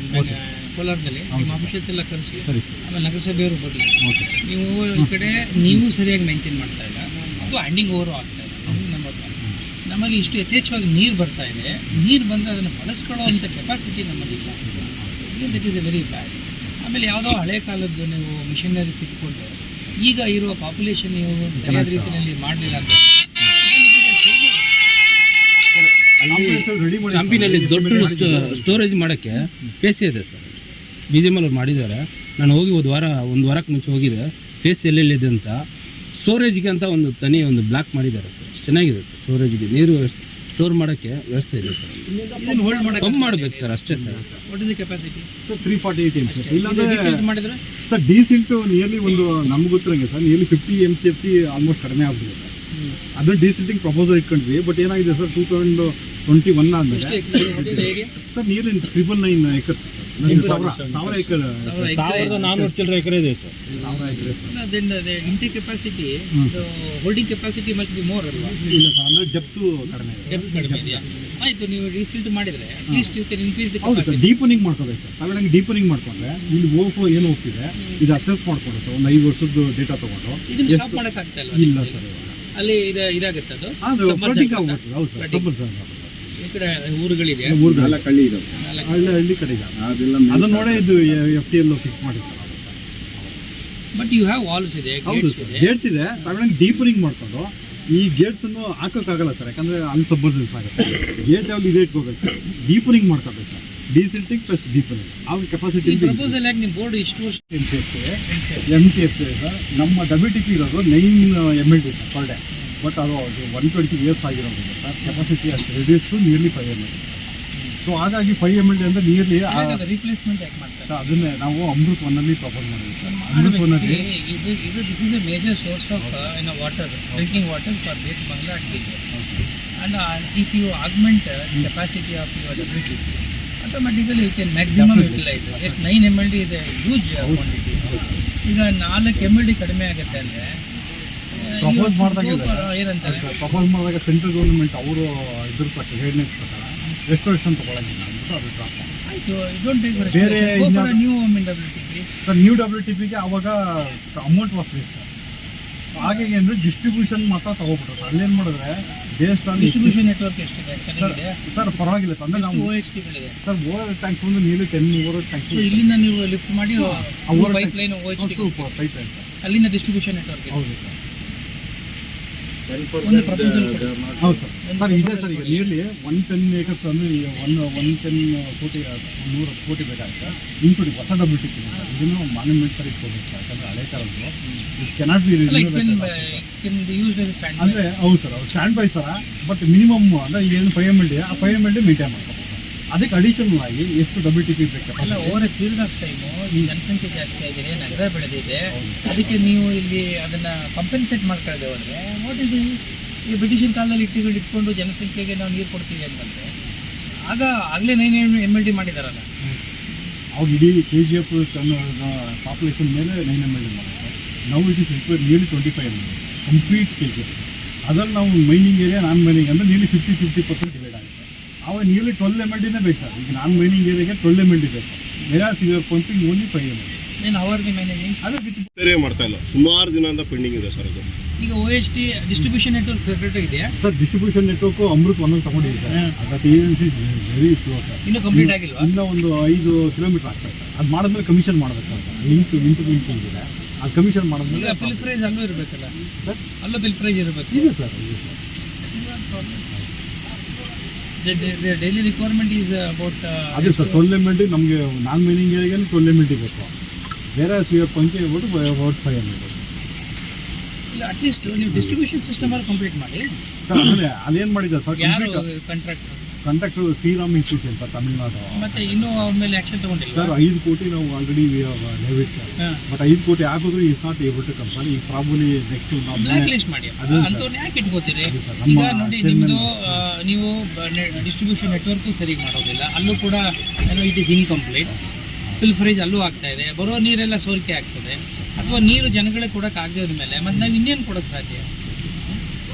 C: ಕೋಲಾರದಲ್ಲಿ ನಿಮ್ಮ ಆಫೀಸರ್ಸ್ ಎಲ್ಲ ಕರೆಸಿ,
D: ಸರಿ
C: ಆಮೇಲೆ ನಗರಸಭೆಯವರು ಬರಲಿ.
D: ಓಕೆ.
C: ನೀವು ಈ ಕಡೆ ನೀವು ಸರಿಯಾಗಿ ಮೇಂಟೈನ್ ಮಾಡ್ತಾ ಇಲ್ಲ, ಅದು ಹ್ಯಾಂಡಿಂಗ್ ಓವರು ಆಗ್ತಾ ಇಲ್ಲ. ನಂಬರ್ 1. ನಮ್ಮಲ್ಲಿ ಇಷ್ಟು ಯಥೇಚ್ಛವಾಗಿ ನೀರು ಬರ್ತಾ ಇದೆ, ನೀರು ಬಂದರೆ ಅದನ್ನು ಬಳಸ್ಕೊಳ್ಳೋ ಅಂಥ ಕೆಪಾಸಿಟಿ ನಮ್ಮಲ್ಲಿಲ್ಲ. That is a very bad. ಆಮೇಲೆ ಯಾವುದೋ ಹಳೆ ಕಾಲದ್ದು ನೀವು ಮಿಷನರೀಸ್ ಇಟ್ಕೊಂಡು ಈಗ ಇರುವ ಪಾಪ್ಯುಲೇಷನ್ ನೀವು ಸರಿಯಾದ ರೀತಿಯಲ್ಲಿ ಮಾಡಲಿಲ್ಲ ಅಂತ
B: ಹಂಪಿನಲ್ಲಿ ದೊಡ್ಡ ಸ್ಟೋರೇಜ್ ಮಾಡೋಕ್ಕೆ ಫೇಸ್ ಇದೆ ಸರ್. BGML ಅವ್ರು ಮಾಡಿದ್ದಾರೆ. ನಾನು ಹೋಗಿ ಒಂದು ವಾರಕ್ಕೆ ಮುಂಚೆ ಹೋಗಿದೆ. ಫೇಸ್ ಎಲ್ಲೆಲ್ಲಿದೆ ಅಂತ ಸ್ಟೋರೇಜ್ಗೆ ಅಂತ ಒಂದು ಬ್ಲಾಕ್ ಮಾಡಿದ್ದಾರೆ ಸರ್. ಚೆನ್ನಾಗಿದೆ ಸರ್. ಸ್ಟೋರೇಜ್ಗೆ ನೀರು ಸ್ಟೋರ್ ಮಾಡೋಕ್ಕೆ ವ್ಯವಸ್ಥೆ ಇದೆ ಸರ್.
C: ಇದನ್ನು ಹೋಲ್ಡ್ ಮಾಡೋಕ್ಕೆ
B: ಕಮ್ಮಿ ಮಾಡಬೇಕು ಸರ್, ಅಷ್ಟೇ sir.
C: What is the capacity
D: sir 348 MCF. ಇಲ್ಲಾಂದರೆ
C: ಡಿಸೈಡ್ ಮಾಡಿದ್ರೆ
D: ಸರ್ ಡೀಸಿಲ್ಟು ನಿಯರ್ಲಿ ಒಂದು ನಮ್ಗೆ ಗೊತ್ತಿರಂಗೆ ಸರ್ ನಿಯರ್ಲಿ 50 MCF ಆಲ್ಮೋಸ್ಟ್ ಕಡಿಮೆ ಆಗ್ಬಿಟ್ಟಿದೆ ಸರ್. ಅದು ಡೀಸಿಲ್ಟಿಂಗ್ ಪ್ರಪೋಸಲ್ ಇಟ್ಕೊಂಡ್ವಿ. ಬಟ್ ಏನಾಗಿದೆ ಸರ್ 2021 ಆದಮೇಲೆ ಸರ್ ನಿಯರ್ಲಿ 999 acres ಸರ್. 1000 ಎಕರೆ
G: 1400 ಚಿಲ್ಲರೆ ಎಕರೆ ಇದೆ ಸರ್.
D: 1000 ಎಕರೆ ಸರ್.
C: ಇಂಟಿ capacity holding capacity must be more ಅಲ್ವಾ?
D: ಇಲ್ಲ ಸರ್, ಅಂದರೆ ಡೆಪ್ತು ಕಡಿಮೆ ಇದೆ.
C: ಡೆಪ್ತ್ ಕಡಿಮೆ ಇದೆಯಾ? ಆಯಿತು, ನೀವು ರೀಸಿಲ್ಟ್ ಮಾಡಿದರೆ at least you can increase the
D: ಹೌದು ಸರ್,
C: ಕೆಪಾಸಿಟಿ.
D: ಡೀಪನಿಂಗ್ ಮಾಡ್ಕೋಬೇಕು ಸರ್. ತಾವೇನಂಗೆ ಡೀಪನಿಂಗ್ ಮಾಡ್ಕೊಂಡ್ರೆ ಇಲ್ಲಿ ಓವರ್ಫ್ಲೋ ಏನು ಹೋಗ್ತಿದೆ ಇದು ಅಸೆಸ್ ಮಾಡ್ಕೊಂಡು ಸರ್, ಒಂದು 5 ವರ್ಷದ್ದು ಡೇಟಾ ತೊಗೊಂಡು.
C: ಇದನ್ನ ಸ್ಟಾಪ್ ಮಾಡೋಕ್ಕಾಗ್ತಾ ಇಲ್ಲ
D: ಇಲ್ಲ ಸರ್,
C: ಅಲ್ಲಿ ಇದಾಗುತ್ತೆ ಅದು
D: ಅದು
C: submerge
D: floating
C: ಆಗುತ್ತಾ?
D: ಆಗ್ಬಿಡ್ತದೆ. ಹೌದು ಸರ್,
C: Floating.
D: submerge ಆಗುತ್ತೆ.
C: ಈ ಕಡೆ ಊರುಗಳಿದೆ,
F: ಕಳ್ಳಿ ಇದಾವೆ
D: ಹಳ್ಳಿ ಕಡೆ ಇದೆ. ಅದನ್ನ ನೋಡೇ ಇದು FTL ಫಿಕ್ಸ್ ಮಾಡಿರ್ತಾರೆ.
C: ಬಟ್ ಯು ಹ್ಯಾವ್ ವಾಲ್ಸ್ ಇದೆ,
D: ಹೌದು
C: ಗೇಟ್ಸ್
D: ಸರ್,
C: ಇದೆ.
D: ಗೇಟ್ಸ್ ಇದೆ. ತಾವೇನಂಗೆ ಡೀಪನಿಂಗ್ ಮಾಡ್ಕೊಂಡು ಈ ಗೇಟ್ಸ್ ಅನ್ನು ಹಾಕೋಕ್ಕಾಗಲ್ಲ ಸರ್, ಯಾಕಂದ್ರೆ ಅನ್ಸಬ್ಬರ್ಜೆನ್ಸ್ ಆಗುತ್ತೆ. ಗೇಟ್ ಯಾವ್ದು ಇದೆ ಇಟ್ಕೋಬೇಕು ಸರ್, ಡೀಪನಿಂಗ್ ಮಾಡ್ಕೋಬೇಕು ಸರ್. ಡೀಸಿಲ್ಟಿಂಗ್ ಪ್ಲಸ್ ಡೀಪನಿಂಗ್ ಆಗ ಕೆಪಾಸಿಟಿ
C: ಈ ಪ್ರಪೋಸಲ್ ಯಾಕೆ ನಿಮ್ಮ ಬೋರ್ಡ್ ಇಷ್ಟು ವರ್ಷ
D: MTF ಸರ್. ನಮ್ಮ WTP ಇರೋದು 9 MLD sir per day. But ಅದು 120 years ಆಗಿರೋದ್ರಿಂದ ಸರ್ ಕೆಪಾಸಿಟಿ ಅಷ್ಟು ರಿಡ್ಯೂಸ್ ನಿಯರ್ಲಿ 5 MLD. ಸೊ ಹಾಗಾಗಿ 5 MLD ಅಂದರೆ ನಿಯರ್ಲಿ
C: ರಿಪ್ಲೇಸ್ಮೆಂಟ್ ಯಾಕೆ ಮಾಡ್ತಾರೆ?
D: ಅದನ್ನೇ ನಾವು ಅಮೃತ್ 1 ಪ್ರಪೋಸ್ ಮಾಡಿದ್ವಿ ಸರ್. ಅಮೃತ್ 1
C: ಇದು this is a major source of water, drinking water for ಬೇಟ್ ಬಂಗ್ಲಾ ಅಂಡ್ ಕಿಂಗ್. And if you augment the capacity of your WTP, automatically you can maximum utilise. ಎಷ್ಟು 9 MLD is a huge quantity. ಈಗ 4 MLD ಕಡಿಮೆ ಆಗುತ್ತೆ ಅಂದರೆ
D: propose ಮಾಡಿದಾಗ
C: ಏನಂತಾರೆ,
D: ಪ್ರಪೋಸ್ ಮಾಡಿದಾಗ ಸೆಂಟ್ರಲ್ ಗೌರ್ಮೆಂಟ್ ಅವರು ಇದ್ರ ಪ್ರಕಾರ ಗೈಡ್ಲೈನ್ಸ್ ಪ್ರಕಾರ ರೆಸ್ಟೋರೇಷನ್ ತೊಗೊಳಂಗಿಲ್ಲ ಅಂದ್ಬಿಟ್ಟು ಅದು ಡ್ರಾಪ್ ಮಾಡಿ.
C: ಆಯಿತು, ಡೋಂಟ್ ಟೇಕ್
D: ಬೇರೆ
C: ನ್ಯೂ WTP.
D: ಸರ್ ನ್ಯೂ WTPಗೆ ಅವಾಗ ಅಮೌಂಟ್ ವಾಸ್ ಸರ್. ಹಾಗೆ ಅಂದರೆ ಡಿಸ್ಟ್ರಿಬ್ಯೂಷನ್ ಮಾತ್ರ ತೊಗೊಬಿಟ್ರು ಸರ್. ಅಲ್ಲೇನು ಮಾಡಿದ್ರೆ ಬೇಸ್ಡ್ ಆನ್
C: ಡಿಸ್ಟ್ರಿಬ್ಯೂಷನ್ ನೆಟ್ವರ್ಕ್ ಎಷ್ಟಿದೆ, ಚೆನ್ನಾಗಿದೆ?
D: ಸರ್ ಪರವಾಗಿಲ್ಲ ಸರ್. ಅಂದರೆ
C: ಎಷ್ಟು
D: ನಾವು
C: OHTಗಳಿದೆ?
D: ಸರ್ ಓವರ್ ಟ್ಯಾಂಕ್ಸ್ ಒಂದು ನಿಯರ್ಲಿ 10 ಓವರ್ ಟ್ಯಾಂಕ್ಸ್
C: ಸೊ ಇಲ್ಲಿಂದ ನೀವು ಲಿಫ್ಟ್ ಮಾಡಿ ಪೈಪ್ ಲೈನ್ OHT
D: ಸೈಟ್ ಅಂತ.
C: ಅಲ್ಲಿಂದ ಡಿಸ್ಟ್ರಿಬ್ಯೂಷನ್ ನೆಟ್ವರ್ಕ್.
D: ಹೌದು ಸರ್.
C: ಒಂದು ಪ್ರಪೋಸಲ್
D: ಹೌದು ಸರ್. ಸರ್ ಇದೆ ಸರ್. ಈಗ ನಿಯರ್ಲಿ 110 acres ಅಂದರೆ 110 ಕೋಟಿ 100 ಕೋಟಿ ಬೇಕಾಗುತ್ತೆ. ಇನ್ಕ್ಲೂಡಿಂಗ್ ಹೊಸ WTP ಇದನ್ನು ಮಾನ್ಯುಮೆಂಟ್ ಥರ ಇಟ್ಕೋಬೇಕು ಸರ್. ಯಾಕಂದರೆ ಹಳೆ ಕಾಲದ್ದು ಇಟ್ ಕೆನಾಟ್ ಬಿ ಅಂದರೆ ಹೌದು ಸರ್. ಅವ್ರು stand by sir. But minimum ಅಂದರೆ ಏನು 5 MLD ಆ 5 MLD ಮೇಂಟೈನ್ ಮಾಡ್ಕೋಬೇಕು. ಅದಕ್ಕೆ ಅಡಿಷನಲ್ ಆಗಿ ಎಷ್ಟು WTP ಬೇಕು
C: ಅಲ್ಲ, over A period of time ಈ ಜನಸಂಖ್ಯೆ ಜಾಸ್ತಿ ಆಗಿದೆ, ನಗರ ಬೆಳೆದಿದೆ, ಅದಕ್ಕೆ ನೀವು ಇಲ್ಲಿ ಅದನ್ನು ಕಂಪೆನ್ಸೇಟ್ ಮಾಡ್ಕೊಳ್ಳೋದು ಅಂದರೆ ವಾಟ್ ಇದು? ಈ ಬ್ರಿಟಿಷನ್ ಕಾಲದಲ್ಲಿ ಇಟ್ಕೊಂಡು ಜನಸಂಖ್ಯೆಗೆ ನಾವು ನೀರು ಕೊಡ್ತೀವಿ ಅಂತಂದರೆ ಆಗಲೇ 9 MLD ಮಾಡಿದಾರಲ್ಲ.
D: ಅವಾಗ ಇಡೀ KGF ಪಾಪ್ಯುಲೇಷನ್ ಮೇಲೆ 9 MLD ಮಾಡಿದ್ದಾರೆ. ನಾವು it is required nearly 25 MLD complete KGF. ಅದರಲ್ಲಿ ನಾವು ಮೈನಿಂಗ್ ಏರಿಯಾ ನಾನ್ ಮೈನಿಂಗ್ ಅಂದರೆ ನಿಯರ್ಲಿ 50% ಡಿವೈಡ್ ಆಗುತ್ತೆ. ಅವಾಗ ನಿಯರ್ಲಿ 12 MLDನೇ ಬೇಕು ಸರ್. ಈಗ ನಾನ್ ಮೈನಿಂಗ್ ಏರಿಯಾಗೆ 12 MLD ಬೇಕು. Wear cigar pumping only 5 MLD.
C: ಏನು ಅವರ್ಗೆ ಮ್ಯಾನೇಜಿಂಗ್
D: ಅದು
F: ಸರಿ ಮಾಡ್ತಾ ಇಲ್ಲ, ಸುಮಾರು ದಿನದಿಂದ ಪೆಂಡಿಂಗ್ ಇದೆ ಸರ್ ಅದು.
C: ಈಗ OHT ಡಿಸ್ಟ್ರಿಬ್ಯೂಷನ್ ನೆಟ್ವರ್ಕ್ ಫೇವ್ರೇಟ್ ಇದೆಯಾ?
D: ಸರ್ ಡಿಸ್ಟ್ರಿಬ್ಯೂಷನ್ ನೆಟ್ವರ್ಕ್ ಅಮೃತ್ 1 ತಗೊಂಡಿದ್ದೀವಿ ಸರ್. ಅದಕ್ಕೆ ಏಜೆನ್ಸಿ ವೆರಿ ಸ್ಲೋ ಸರ್.
C: ಇನ್ನೂ ಕಂಪ್ಲೀಟ್ ಆಗಿಲ್ವಾ?
D: ಇನ್ನೂ ಒಂದು 5 ಕಿಲೋಮೀಟರ್ ಆಗ್ತದೆ ಸರ್. ಅದು ಮಾಡಿದ್ಮೇಲೆ ಕಮಿಷನ್ ಮಾಡಬೇಕು ಸರ್. ಲಿಂಕ್ ಇದೆ. ಅದು ಕಮಿಷನ್
C: ಈಗ
D: ಮಾಡಿದ್ಮೇಲೆ
C: ಬಿಲ್ ಪ್ರೈಸ್ ಅಲ್ಲೂ ಇರಬೇಕಲ್ಲ
D: ಸರ್.
C: ಅಲ್ಲೂ ಬಿಲ್ ಪ್ರೈಸ್ ಇರಬೇಕು.
D: ಇದೆ ಸರ್, ಇದೆ sir.
C: Daily requirement is about
D: ಅದೇ ಸರ್ 12 MLD ನಮಗೆ ನಾನ್ ಮೈನಿಂಗ್ ಏರಿಯಾಗೆ 12 MLD ಬೇಕು. ಬೇರೆ ಸಿಗರ್ ಪಂಚೆ ಅಬೌಟ್ 5 MLD.
C: ಇಲ್ಲ, ಅಟ್ಲೀಸ್ಟ್ ನೀವು ಡಿಸ್ಟ್ರಿಬ್ಯೂಷನ್ ಸಿಸ್ಟಮ್ ಅಲ್ಲಿ ಕಂಪ್ಲೀಟ್ ಮಾಡಿ
D: ಸರ್. ಆಮೇಲೆ ಅಲ್ಲೇನು ಮಾಡಿದ್ದಾರೆ ಸರ್,
C: ಯಾರು ಕಾಂಟ್ರಾಕ್ಟ್
D: ಕಾಂಟ್ರಾಕ್ಟರ್ ಶ್ರೀರಾಮ್ ಇನ್ಸ್ಟಿಸ್ ಅಂತ ತಮಿಳ್ನಾಡು.
C: ಮತ್ತೆ ಇನ್ನೂ ಅವ್ರ ಮೇಲೆ ಆಕ್ಷನ್ ತಗೊಂಡಿಲ್ಲ
D: ಸರ್ 5 ಕೋಟಿ ನಾವು ಆಲ್ರೆಡಿ ಡೆಬಿಟ್ ಸರ್. ಬಟ್ 5 ಕೋಟಿ ಹಾಕಿದ್ರು is not able to come sir. ಈಗ ಪ್ರಾಬಲಿ ನೆಕ್ಸ್ಟ್
C: ಬ್ಲ್ಯಾಕ್ ಲಿಸ್ಟ್ ಮಾಡಿ. ಅಂಥವ್ರನ್ನ ಯಾಕೆ ಇಟ್ಕೋತೀರಿ? ಈಗ ನೋಡಿ, ನಿಮ್ಮದು ನೀವು ಡಿಸ್ಟ್ರಿಬ್ಯೂಷನ್ ನೆಟ್ವರ್ಕು ಸರಿಗೆ ಮಾಡೋದಿಲ್ಲ, ಅಲ್ಲೂ ಕೂಡ ಏನೋ it is incomplete. Fill prize ಅಲ್ಲೂ ಆಗ್ತಾ ಇದೆ, ಬರೋ ನೀರೆಲ್ಲ ಸೋರಿಕೆ ಆಗ್ತದೆ. ಅಥವಾ ನೀರು ಜನಗಳಿಗೆ ಕೊಡೋಕೆ ಆಗದೆ ಮೇಲೆ ಮತ್ತೆ ನಾವು ಇನ್ನೇನು ಕೊಡೋಕ್ಕೆ ಸಾಧ್ಯ?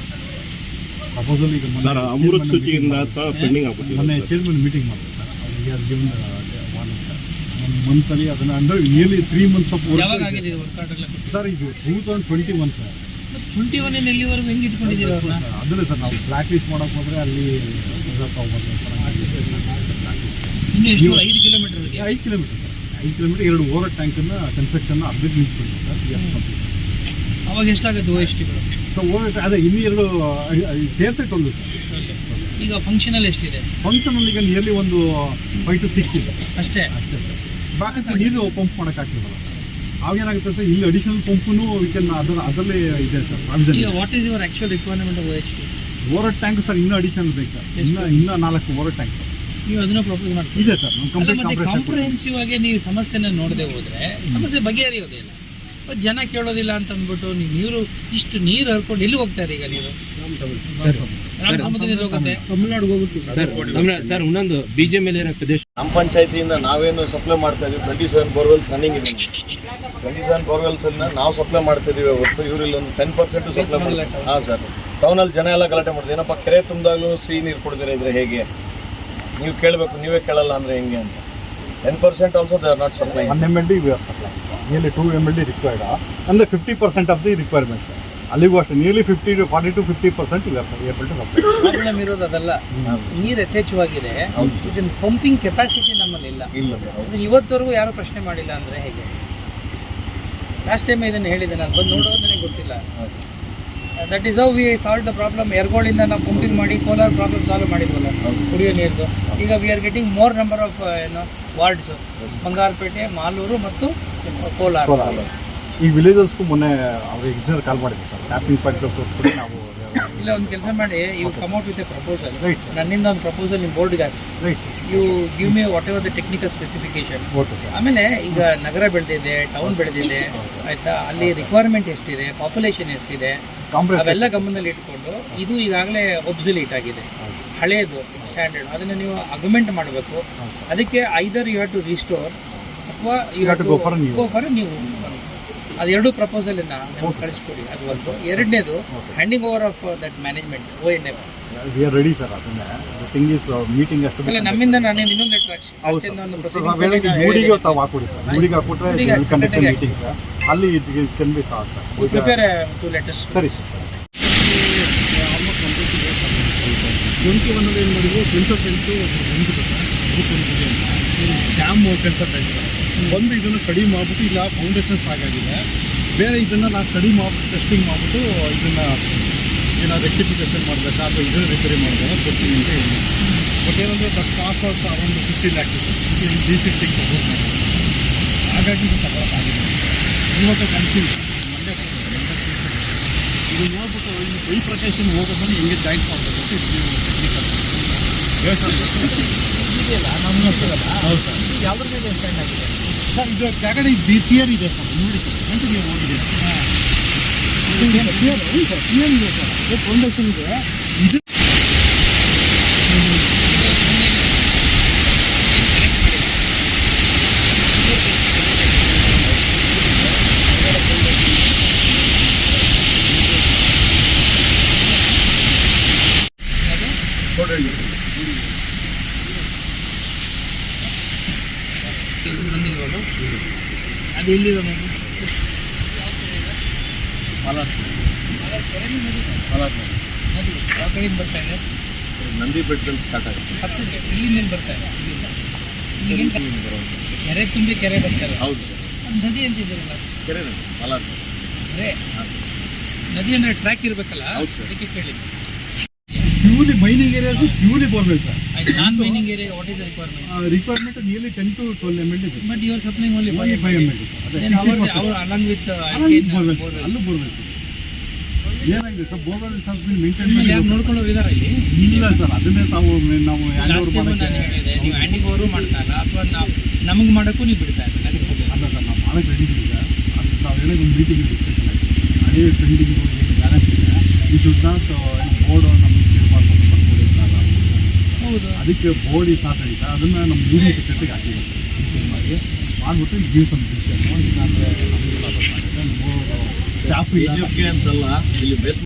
D: ಪ್ರಪೋಸಲ್ ಈಗ
F: ಸರ್ ಅಮೃತ್ ಸೂಚಿಯಿಂದ ಪೆಂಡಿಂಗ್ ಆಗ್ಬಿಟ್ಟಿದೆ.
D: ಮೊನ್ನೆ ಚೇರ್ಮನ್ ಮೀಟಿಂಗ್ ಮಾಡಿದ್ರು ಸರ್. ಅವ್ರಿಗೆ ಒಂದು ಮಂತಲ್ಲಿ ಅದನ್ನು ಅಂದರೆ ನಿಯರ್ಲಿ 3 months ಆಫ್
C: ಯಾವಾಗ ಆಗಿದೆ ಇದು ವರ್ಕ್ ಆರ್ಡರ್ ಎಲ್ಲ ಕೊಟ್ಟು?
D: ಸರ್ ಇದು 2021 ಸರ್.
C: ಮತ್ತು 21 ಎಲ್ಲಿವರೆಗೂ ಹೆಂಗೆ ಇಟ್ಕೊಂಡಿದ್ದೀರ ಅವ್ರನ್ನ?
D: ಅದನ್ನೇ ಸರ್ ನಾವು ಬ್ಲ್ಯಾಕ್ ಲಿಸ್ಟ್ ಮಾಡೋಕೆ ಹೋದರೆ ಅಲ್ಲಿ ತೊಗೊಂಬಂದು
C: ಇನ್ನೂ ಎಷ್ಟು 5 ಕಿಲೋಮೀಟರ್ ಇದೆ?
D: 5 ಕಿಲೋಮೀಟರ್ ಸರ್. 5 ಕಿಲೋಮೀಟರ್ 2 ಓವರ್ ಟ್ಯಾಂಕನ್ನು ಕನ್ಸ್ಟ್ರಕ್ಷನ್ ಅರ್ಧಕ್ಕೆ ನಿಲ್ಲಿಸ್ಬಿಟ್ಟು ಸರ್.
C: ಅವಾಗ ಎಷ್ಟಾಗುತ್ತೆ OSTಗಳು?
D: ಸೊ ಓವರ್ ಅದೇ ಇನ್ನೂ 2 ಸೇರ್ಸೆ ಟೊಲ್ಲು ಸರ್.
C: ಈಗ ಫಂಕ್ಷನಲ್ಲಿ ಎಷ್ಟಿದೆ?
D: ಫಂಕ್ಷನಲ್ಲಿ ಈಗ ನಿಯರ್ಲಿ ಒಂದು 5 to 6 ಇದೆ
C: ಅಷ್ಟೇ.
D: ಅಷ್ಟೇ ಸರ್. ಬಾಕಿ ನೀರು ಪಂಪ್ ಮಾಡೋಕ್ಕಾಗ್ತಿಲ್ಲ. ಅವಾಗೇನಾಗುತ್ತೆ ಸರ್, ಇಲ್ಲಿ ಅಡಿಷನಲ್ ಪಂಪೂ ಅದರಲ್ಲೇ ಇದೆ ಸರ್ ಪ್ರಾವಿಷನ್.
C: ಈಗ what is your actual requirement of OHT?
D: Over tank sir ಇನ್ನೂ ಅಡಿಷನಲ್ ಬೇಕು ಸರ್. ಇನ್ನೂ 4 ಓವರ್ ಟ್ಯಾಂಕ್
C: ನೀವು ಅದನ್ನ ಪ್ರಪೋಸ್ ಮಾಡ್ತೀವಿ
D: ಇದೆ ಸರ್. ನಮ್ಮ
C: ಮತ್ತೆ
D: ಕಂಪ್ಲೀಟ್
C: ಕಾಂಪ್ರಹೆನ್ಸಿವ್ ಆಗಿ ನೀವು ಸಮಸ್ಯೆನ ನೋಡದೆ ಹೋದ್ರೆ ಸಮಸ್ಯೆ ಬಗೆಹರಿಯೋದೇ ಇಲ್ಲ. ಬಟ್ ಜನ ಕೇಳೋದಿಲ್ಲ ಅಂತ ಅಂದ್ಬಿಟ್ಟು ನೀರು ಇಷ್ಟು ನೀರು ಹರ್ಕೊಂಡು ಎಲ್ಲಿ ಹೋಗ್ತಾರೆ ಈಗ ನೀರು? ರಾಮ ಸಮುದ್ರದಲ್ಲಿ ಹೋಗುತ್ತೆ, ತಮಿಳ್ನಾಡಿಗೆ ಹೋಗುತ್ತೆ.
B: ಸರ್ ಇನ್ನೊಂದು BGML ಪ್ರದೇಶ
H: ನಮ್ಮ ಪಂಚಾಯತಿಯಿಂದ ನಾವೇನು ಸಪ್ಲೈ ಮಾಡ್ತಾ ಇದೀವಿ 27 ಬೋರ್ವೆಲ್ಸ್ ರನ್ನಿಂಗ್ ಇದೆ. 27 ಬೋರ್ವೆಲ್ಸ್ ಅನ್ನ ನಾವು ಸಪ್ಲೈ ಮಾಡ್ತಾ ಇದೀವಿ. ಹೊರತು ಇವ್ರಲ್ಲಿ ಒಂದು 10% ಸಪ್ಲೈ ಮಾಡಿಲ್ಲ. ಹಾಂ ಸರ್, ಟೌನಲ್ಲಿ ಜನ ಎಲ್ಲ ಗಲಾಟೆ ಮಾಡ್ತಾರೆ. ಏನಪ್ಪ ಕೆರೆ ತುಂಬಿದಾಗಲೂ ಸಿಹಿ ನೀರು ಕೊಡ್ತೀರಾ ಇದ್ರೆ ಹೇಗೆ? ನೀವು ಕೇಳಬೇಕು, ನೀವೇ ಕೇಳಲ್ಲ ಅಂದರೆ ಹೆಂಗೆ ಅಂತ. 10% also they are not supply.
D: 1 MLD we are supplying. Nearly 2 MLD required. ಅಂದರೆ 50% ಆಫ್ ದಿ ರಿಕ್ವೈರ್ಮೆಂಟ್ ಸರ್. ಅಲ್ಲಿಗೂ ಅಷ್ಟೇ nearly 40 to 50% we are able to supply.
C: Problem ಇರೋದು ಅದಲ್ಲ, ನೀರು ಯಥೇಚ್ಛವಾಗಿದೆ. ಇದನ್ನ ಪಂಪಿಂಗ್ ಕೆಪಾಸಿಟಿ ನಮ್ಮಲ್ಲಿ ಇಲ್ಲ. ಇದನ್ನ ಇವತ್ತವರೆಗೂ ಯಾರು ಪ್ರಶ್ನೆ ಮಾಡಿಲ್ಲ ಅಂದರೆ ಹೇಗೆ? ಲಾಸ್ಟ್ ಟೈಮ್ ಇದನ್ನು ಹೇಳಿದೆ ನಾನು, ಬಂದು ನೋಡೋದು ನನಗೆ ಗೊತ್ತಿಲ್ಲ. That is how we solve the problem. ಎರ್ಗೋಳಿಂದ ನಾವು ಪಂಪಿಂಗ್ ಮಾಡಿ ಕೋಲಾರ ಪ್ರಾಬ್ಲಮ್ ಸಾಲ್ವ್ ಮಾಡಿದ್ವಲ್ಲ ಕುಡಿಯೋ ನೀರ್ದು. ಈಗ we are getting more number of wards, Bangarpet, Malur ಮತ್ತು ಕೋಲಾರ.
D: ಈ ವಿಲೇಜಸ್ಗೂ ಮೊನ್ನೆ ಅವ್ರಿಗೆ ಇಂಜಿನಿಯರ್ ಕಾಲ್ ಮಾಡಿದ್ವಿ ಸರ್. ಟ್ಯಾಪಿಂಗ್ ಪಾಯಿಂಟ್ ತೋರಿಸ್ಬಿಟ್ಟು ನಾವು
C: ಇಲ್ಲ ಒಂದು ಕೆಲಸ ಮಾಡಿ, you come out with a proposal.
D: Right.
C: ನನ್ನಿಂದ ಒಂದು ಪ್ರಪೋಸಲ್ ನಿಮ್ಮ ಬೋರ್ಡ್ಗೆ ಹಾಕ್ಸಿ.
D: Right.
C: You give me whatever the technical specification.
D: Okay sir.
C: ಆಮೇಲೆ ಈಗ ನಗರ ಬೆಳೆದಿದೆ, ಟೌನ್ ಬೆಳೆದಿದೆ, ಆಯ್ತಾ? ಅಲ್ಲಿ ರಿಕ್ವೈರ್ಮೆಂಟ್ ಎಷ್ಟಿದೆ, ಪಾಪ್ಯುಲೇಷನ್ ಎಷ್ಟಿದೆ, ಅವೆಲ್ಲ ಗಮನದಲ್ಲಿ ಇಟ್ಕೊಂಡು ಇದು ಈಗಾಗಲೇ ಒಬ್ಸೊಲೀಟ್ ಆಗಿದೆ, ಹಳೆಯದು ಸ್ಟ್ಯಾಂಡರ್ಡ್. ಅದನ್ನು ನೀವು ಅಗ್ಮೆಂಟ್ ಮಾಡಬೇಕು. ಅದಕ್ಕೆ either you have to restore ಅಥವಾ you have to go for new. ಅದೆರಡು ಪ್ರಪೋಸಲನ್ನು ನಮ್ಗೆ ಕಳಿಸ್ಕೊಡಿ. ಅದು ಒಂದು. ಎರಡನೇದು handing over of that management ONM.
D: We are ready sir. ಅದನ್ನೇ ಥಿಂಗ್ ಇಸ್ ಮೀಟಿಂಗ್ ಅಷ್ಟು
C: ಅಲ್ಲ, ನಮ್ಮಿಂದ ನಾನೇನು ಇನ್ನೊಂದು ಲೆಟರ್ ಹಾಕ್ಸಿ.
D: ಮೂಡಿಗೆ ತಾವು ಹಾಕೊಡಿ ಸರ್. ಮೂಡಿಗೆ ಹಾಕ್ಬಿಟ್ರೆ ಮೀಟಿಂಗ್ ಸರ್, ಅಲ್ಲಿ can be solve sir.
C: Prepare 2 letters.
D: ಸರಿ ಸರ್. ಆಲ್ಮೋಸ್ಟ್ 21 ಏನು ಮಾಡಿದ್ರು ಕನ್ಸಲ್ಟೆಂಟು ಡ್ಯಾಮ್ ಕನ್ಸಲ್ಟೆಂಟ್ ಸರ್ ಬಂದು ಇದನ್ನು ಸ್ಟಡಿ ಮಾಡಿಬಿಟ್ಟು ಇಲ್ಲ ಫೌಂಡೇಶನ್ಸ್ ಆಗಾಗಿದೆ, ಬೇರೆ ಇದನ್ನು ನಾನು ಸ್ಟಡಿ ಮಾಡಿಬಿಟ್ಟು ಟೆಸ್ಟಿಂಗ್ ಮಾಡಿಬಿಟ್ಟು ಇದನ್ನು ಏನೋ ರೆಕ್ಟಿಫಿಕೇಷನ್ ಮಾಡಬೇಕಾ ಅಥವಾ ಇದನ್ನು ರಿಪೇರಿ ಮಾಡಬೇಕಾ ಕೊಡ್ತೀನಿ ಅಂತ ಹೇಳಿ. ಬಟ್ ಏನಂದರೆ ದಟ್ ಕಾಸ್ಟ್ ಒಂದು 50 lakhs ಡಿಸಿಟಿಂಗ್ ಪ್ರಪೋಸ್ ಮಾಡಿದ್ರು. ಹಾಗಾಗಿ ಇದು ತಗೊಳಕ್ಕಾಗಿದೆ. ಇವತ್ತು ಕನ್ಫ್ಯೂಸ್ ಇದು ನೋಡ್ಬಿಟ್ಟು ಇಲ್ಲಿ ಬೈ ಪ್ರೊಟೆಕ್ಷನ್ ಹೋಗೋದನ್ನು ಹೆಂಗೆ ಜಾಯಿಂಟ್ ಮಾಡಬೇಕು ಅಂತ ಇದು ಟೆಕ್ನಿಕಲ್ ಇದೆಯಲ್ಲ ನಮ್ಮ ಹೌದು ಸರ್.
C: ಯಾವ್ದ್ರ ಮೇಲೆ ಸ್ಟ್ಯಾಂಡ್ ಆಗಿದೆ
D: ಸರ್? ಇದು ಕೆಳಗಡೆ BCR ಇದೆ ಸರ್, ನೋಡಿ ಸರ್. ಗಂಟು ನೀವು ಹೋಗಿದೆ ಕ್ಲಿಯರ್ ಇದೆ ಸರ್. ಫೌಂಡೇಶನ್ ಇದೆ. ಇದು
C: ಬಂದಿಲ್ವಲ್ಲ, ಅದು ಎಲ್ಲಿದೆ ನೋಡಿ? ನದಿ ಯಾವ ಕಡೆಯಿಂದ ಬರ್ತಾ ಇದೆ?
H: ನಂದಿ ಬೆಟ್ಟದಲ್ಲಿ ಸ್ಟಾರ್ಟ್ ಆಗುತ್ತೆ.
C: ಹತ್ತಿರ ಇಲ್ಲಿ ಮೇಲೆ ಬರ್ತಾ ಇದೆ. ಈಗಿನ ಕೆರೆ ತುಂಬಿ ಕೆರೆ ಬರ್ತಾರೆ.
H: ಹೌದು ಸರ್.
C: ನದಿ ಅಂತಿದ್ದೀರಲ್ಲ,
H: ಕೆರೆ ಮಲಾರ್
C: ಅದೇ ನದಿ ಅಂದರೆ ಟ್ರ್ಯಾಕ್ ಇರಬೇಕಲ್ಲ,
H: ಹೌದು ಸರ್.
C: ಅದಕ್ಕೆ ಕೇಳಿ.
D: Purely mining areas, purely borewell sir.
C: ಆಯ್ತು, non mining area what is the
D: requirement nearly 10 to 12 MLD ಇದೆ.
C: But you are supplying only
D: 5 MLD sir.
C: Along with
D: ಅಲ್ಲೂ ಬೋರ್ವೆಲ್ ಏನಾಗಿದೆ sir? Borewell has been maintain.
C: ಯಾರು ನೋಡ್ಕೊಳ್ಳೋರು ಇದಾರೆ ಇಲ್ಲಿ?
D: ಇಲ್ಲ sir, ಅದನ್ನೇ ನಾವು
C: ಲಾಸ್ಟ್ ಟೈಮ್ ನಾನು ಹೇಳಿದೆ, ನೀವು ಹ್ಯಾಂಡಿಂಗ್ ಓವರು ಮಾಡ್ತಾ ಇಲ್ಲ ಅಥವಾ ನಾವು ನಮಗೆ ಮಾಡೋಕ್ಕೂ ನೀವು ಬಿಡ್ತಾ ಇಲ್ಲ. ನನಗೆ ಸುಳ್ಳು
D: ಅಲ್ಲ ಸರ್, ನಾವು ಮಾಡೋಕ್ಕೆ ರೆಡಿ ಇದೆ ಸರ್. ಅದು ನಾವು ಹೇಳೋದು ಒಂದು ಮೀಟಿಂಗ್ ಡಿಸ್ಕಷನ್ ಆಗಿದೆ. ಹಳೆ ಟ್ರೆಂಡಿಂಗ್ ಏನು ಬ್ಯಾಲೆನ್ಸ್ ಇದೆ, ಈ ಶುಡ್ ನಾಟ್ ಬೋರ್ಡ್ ನಮಗೆ ಕೇಳಬಾರ್ದು ಅಂತ ಬರ್ಬೋದು ಸರ್.
C: ಹೌದು,
D: ಅದಕ್ಕೆ ಬೋರ್ಡ್ ಈ ಸಾಧ್ಯ ಸರ್. ಅದನ್ನು ನಮ್ಮ ಯೂನಿಯನ್ ಸೆಕ್ರೆಟರಿಗೆ ಹಾಕಿದೆ ಸರ್. ಮೀಟಿಂಗ್ ಮಾಡಿಬಿಟ್ಟು ಗಿವ್ ಸಮ್ ಡಿಸಿಷನ್. ಇಲ್ಲಾಂದರೆ ನಮಗೆ ಸ್ಟಾಫ್
H: ಬಿಜೆಪಿ ಅಂತಲ್ಲ ಇಲ್ಲಿ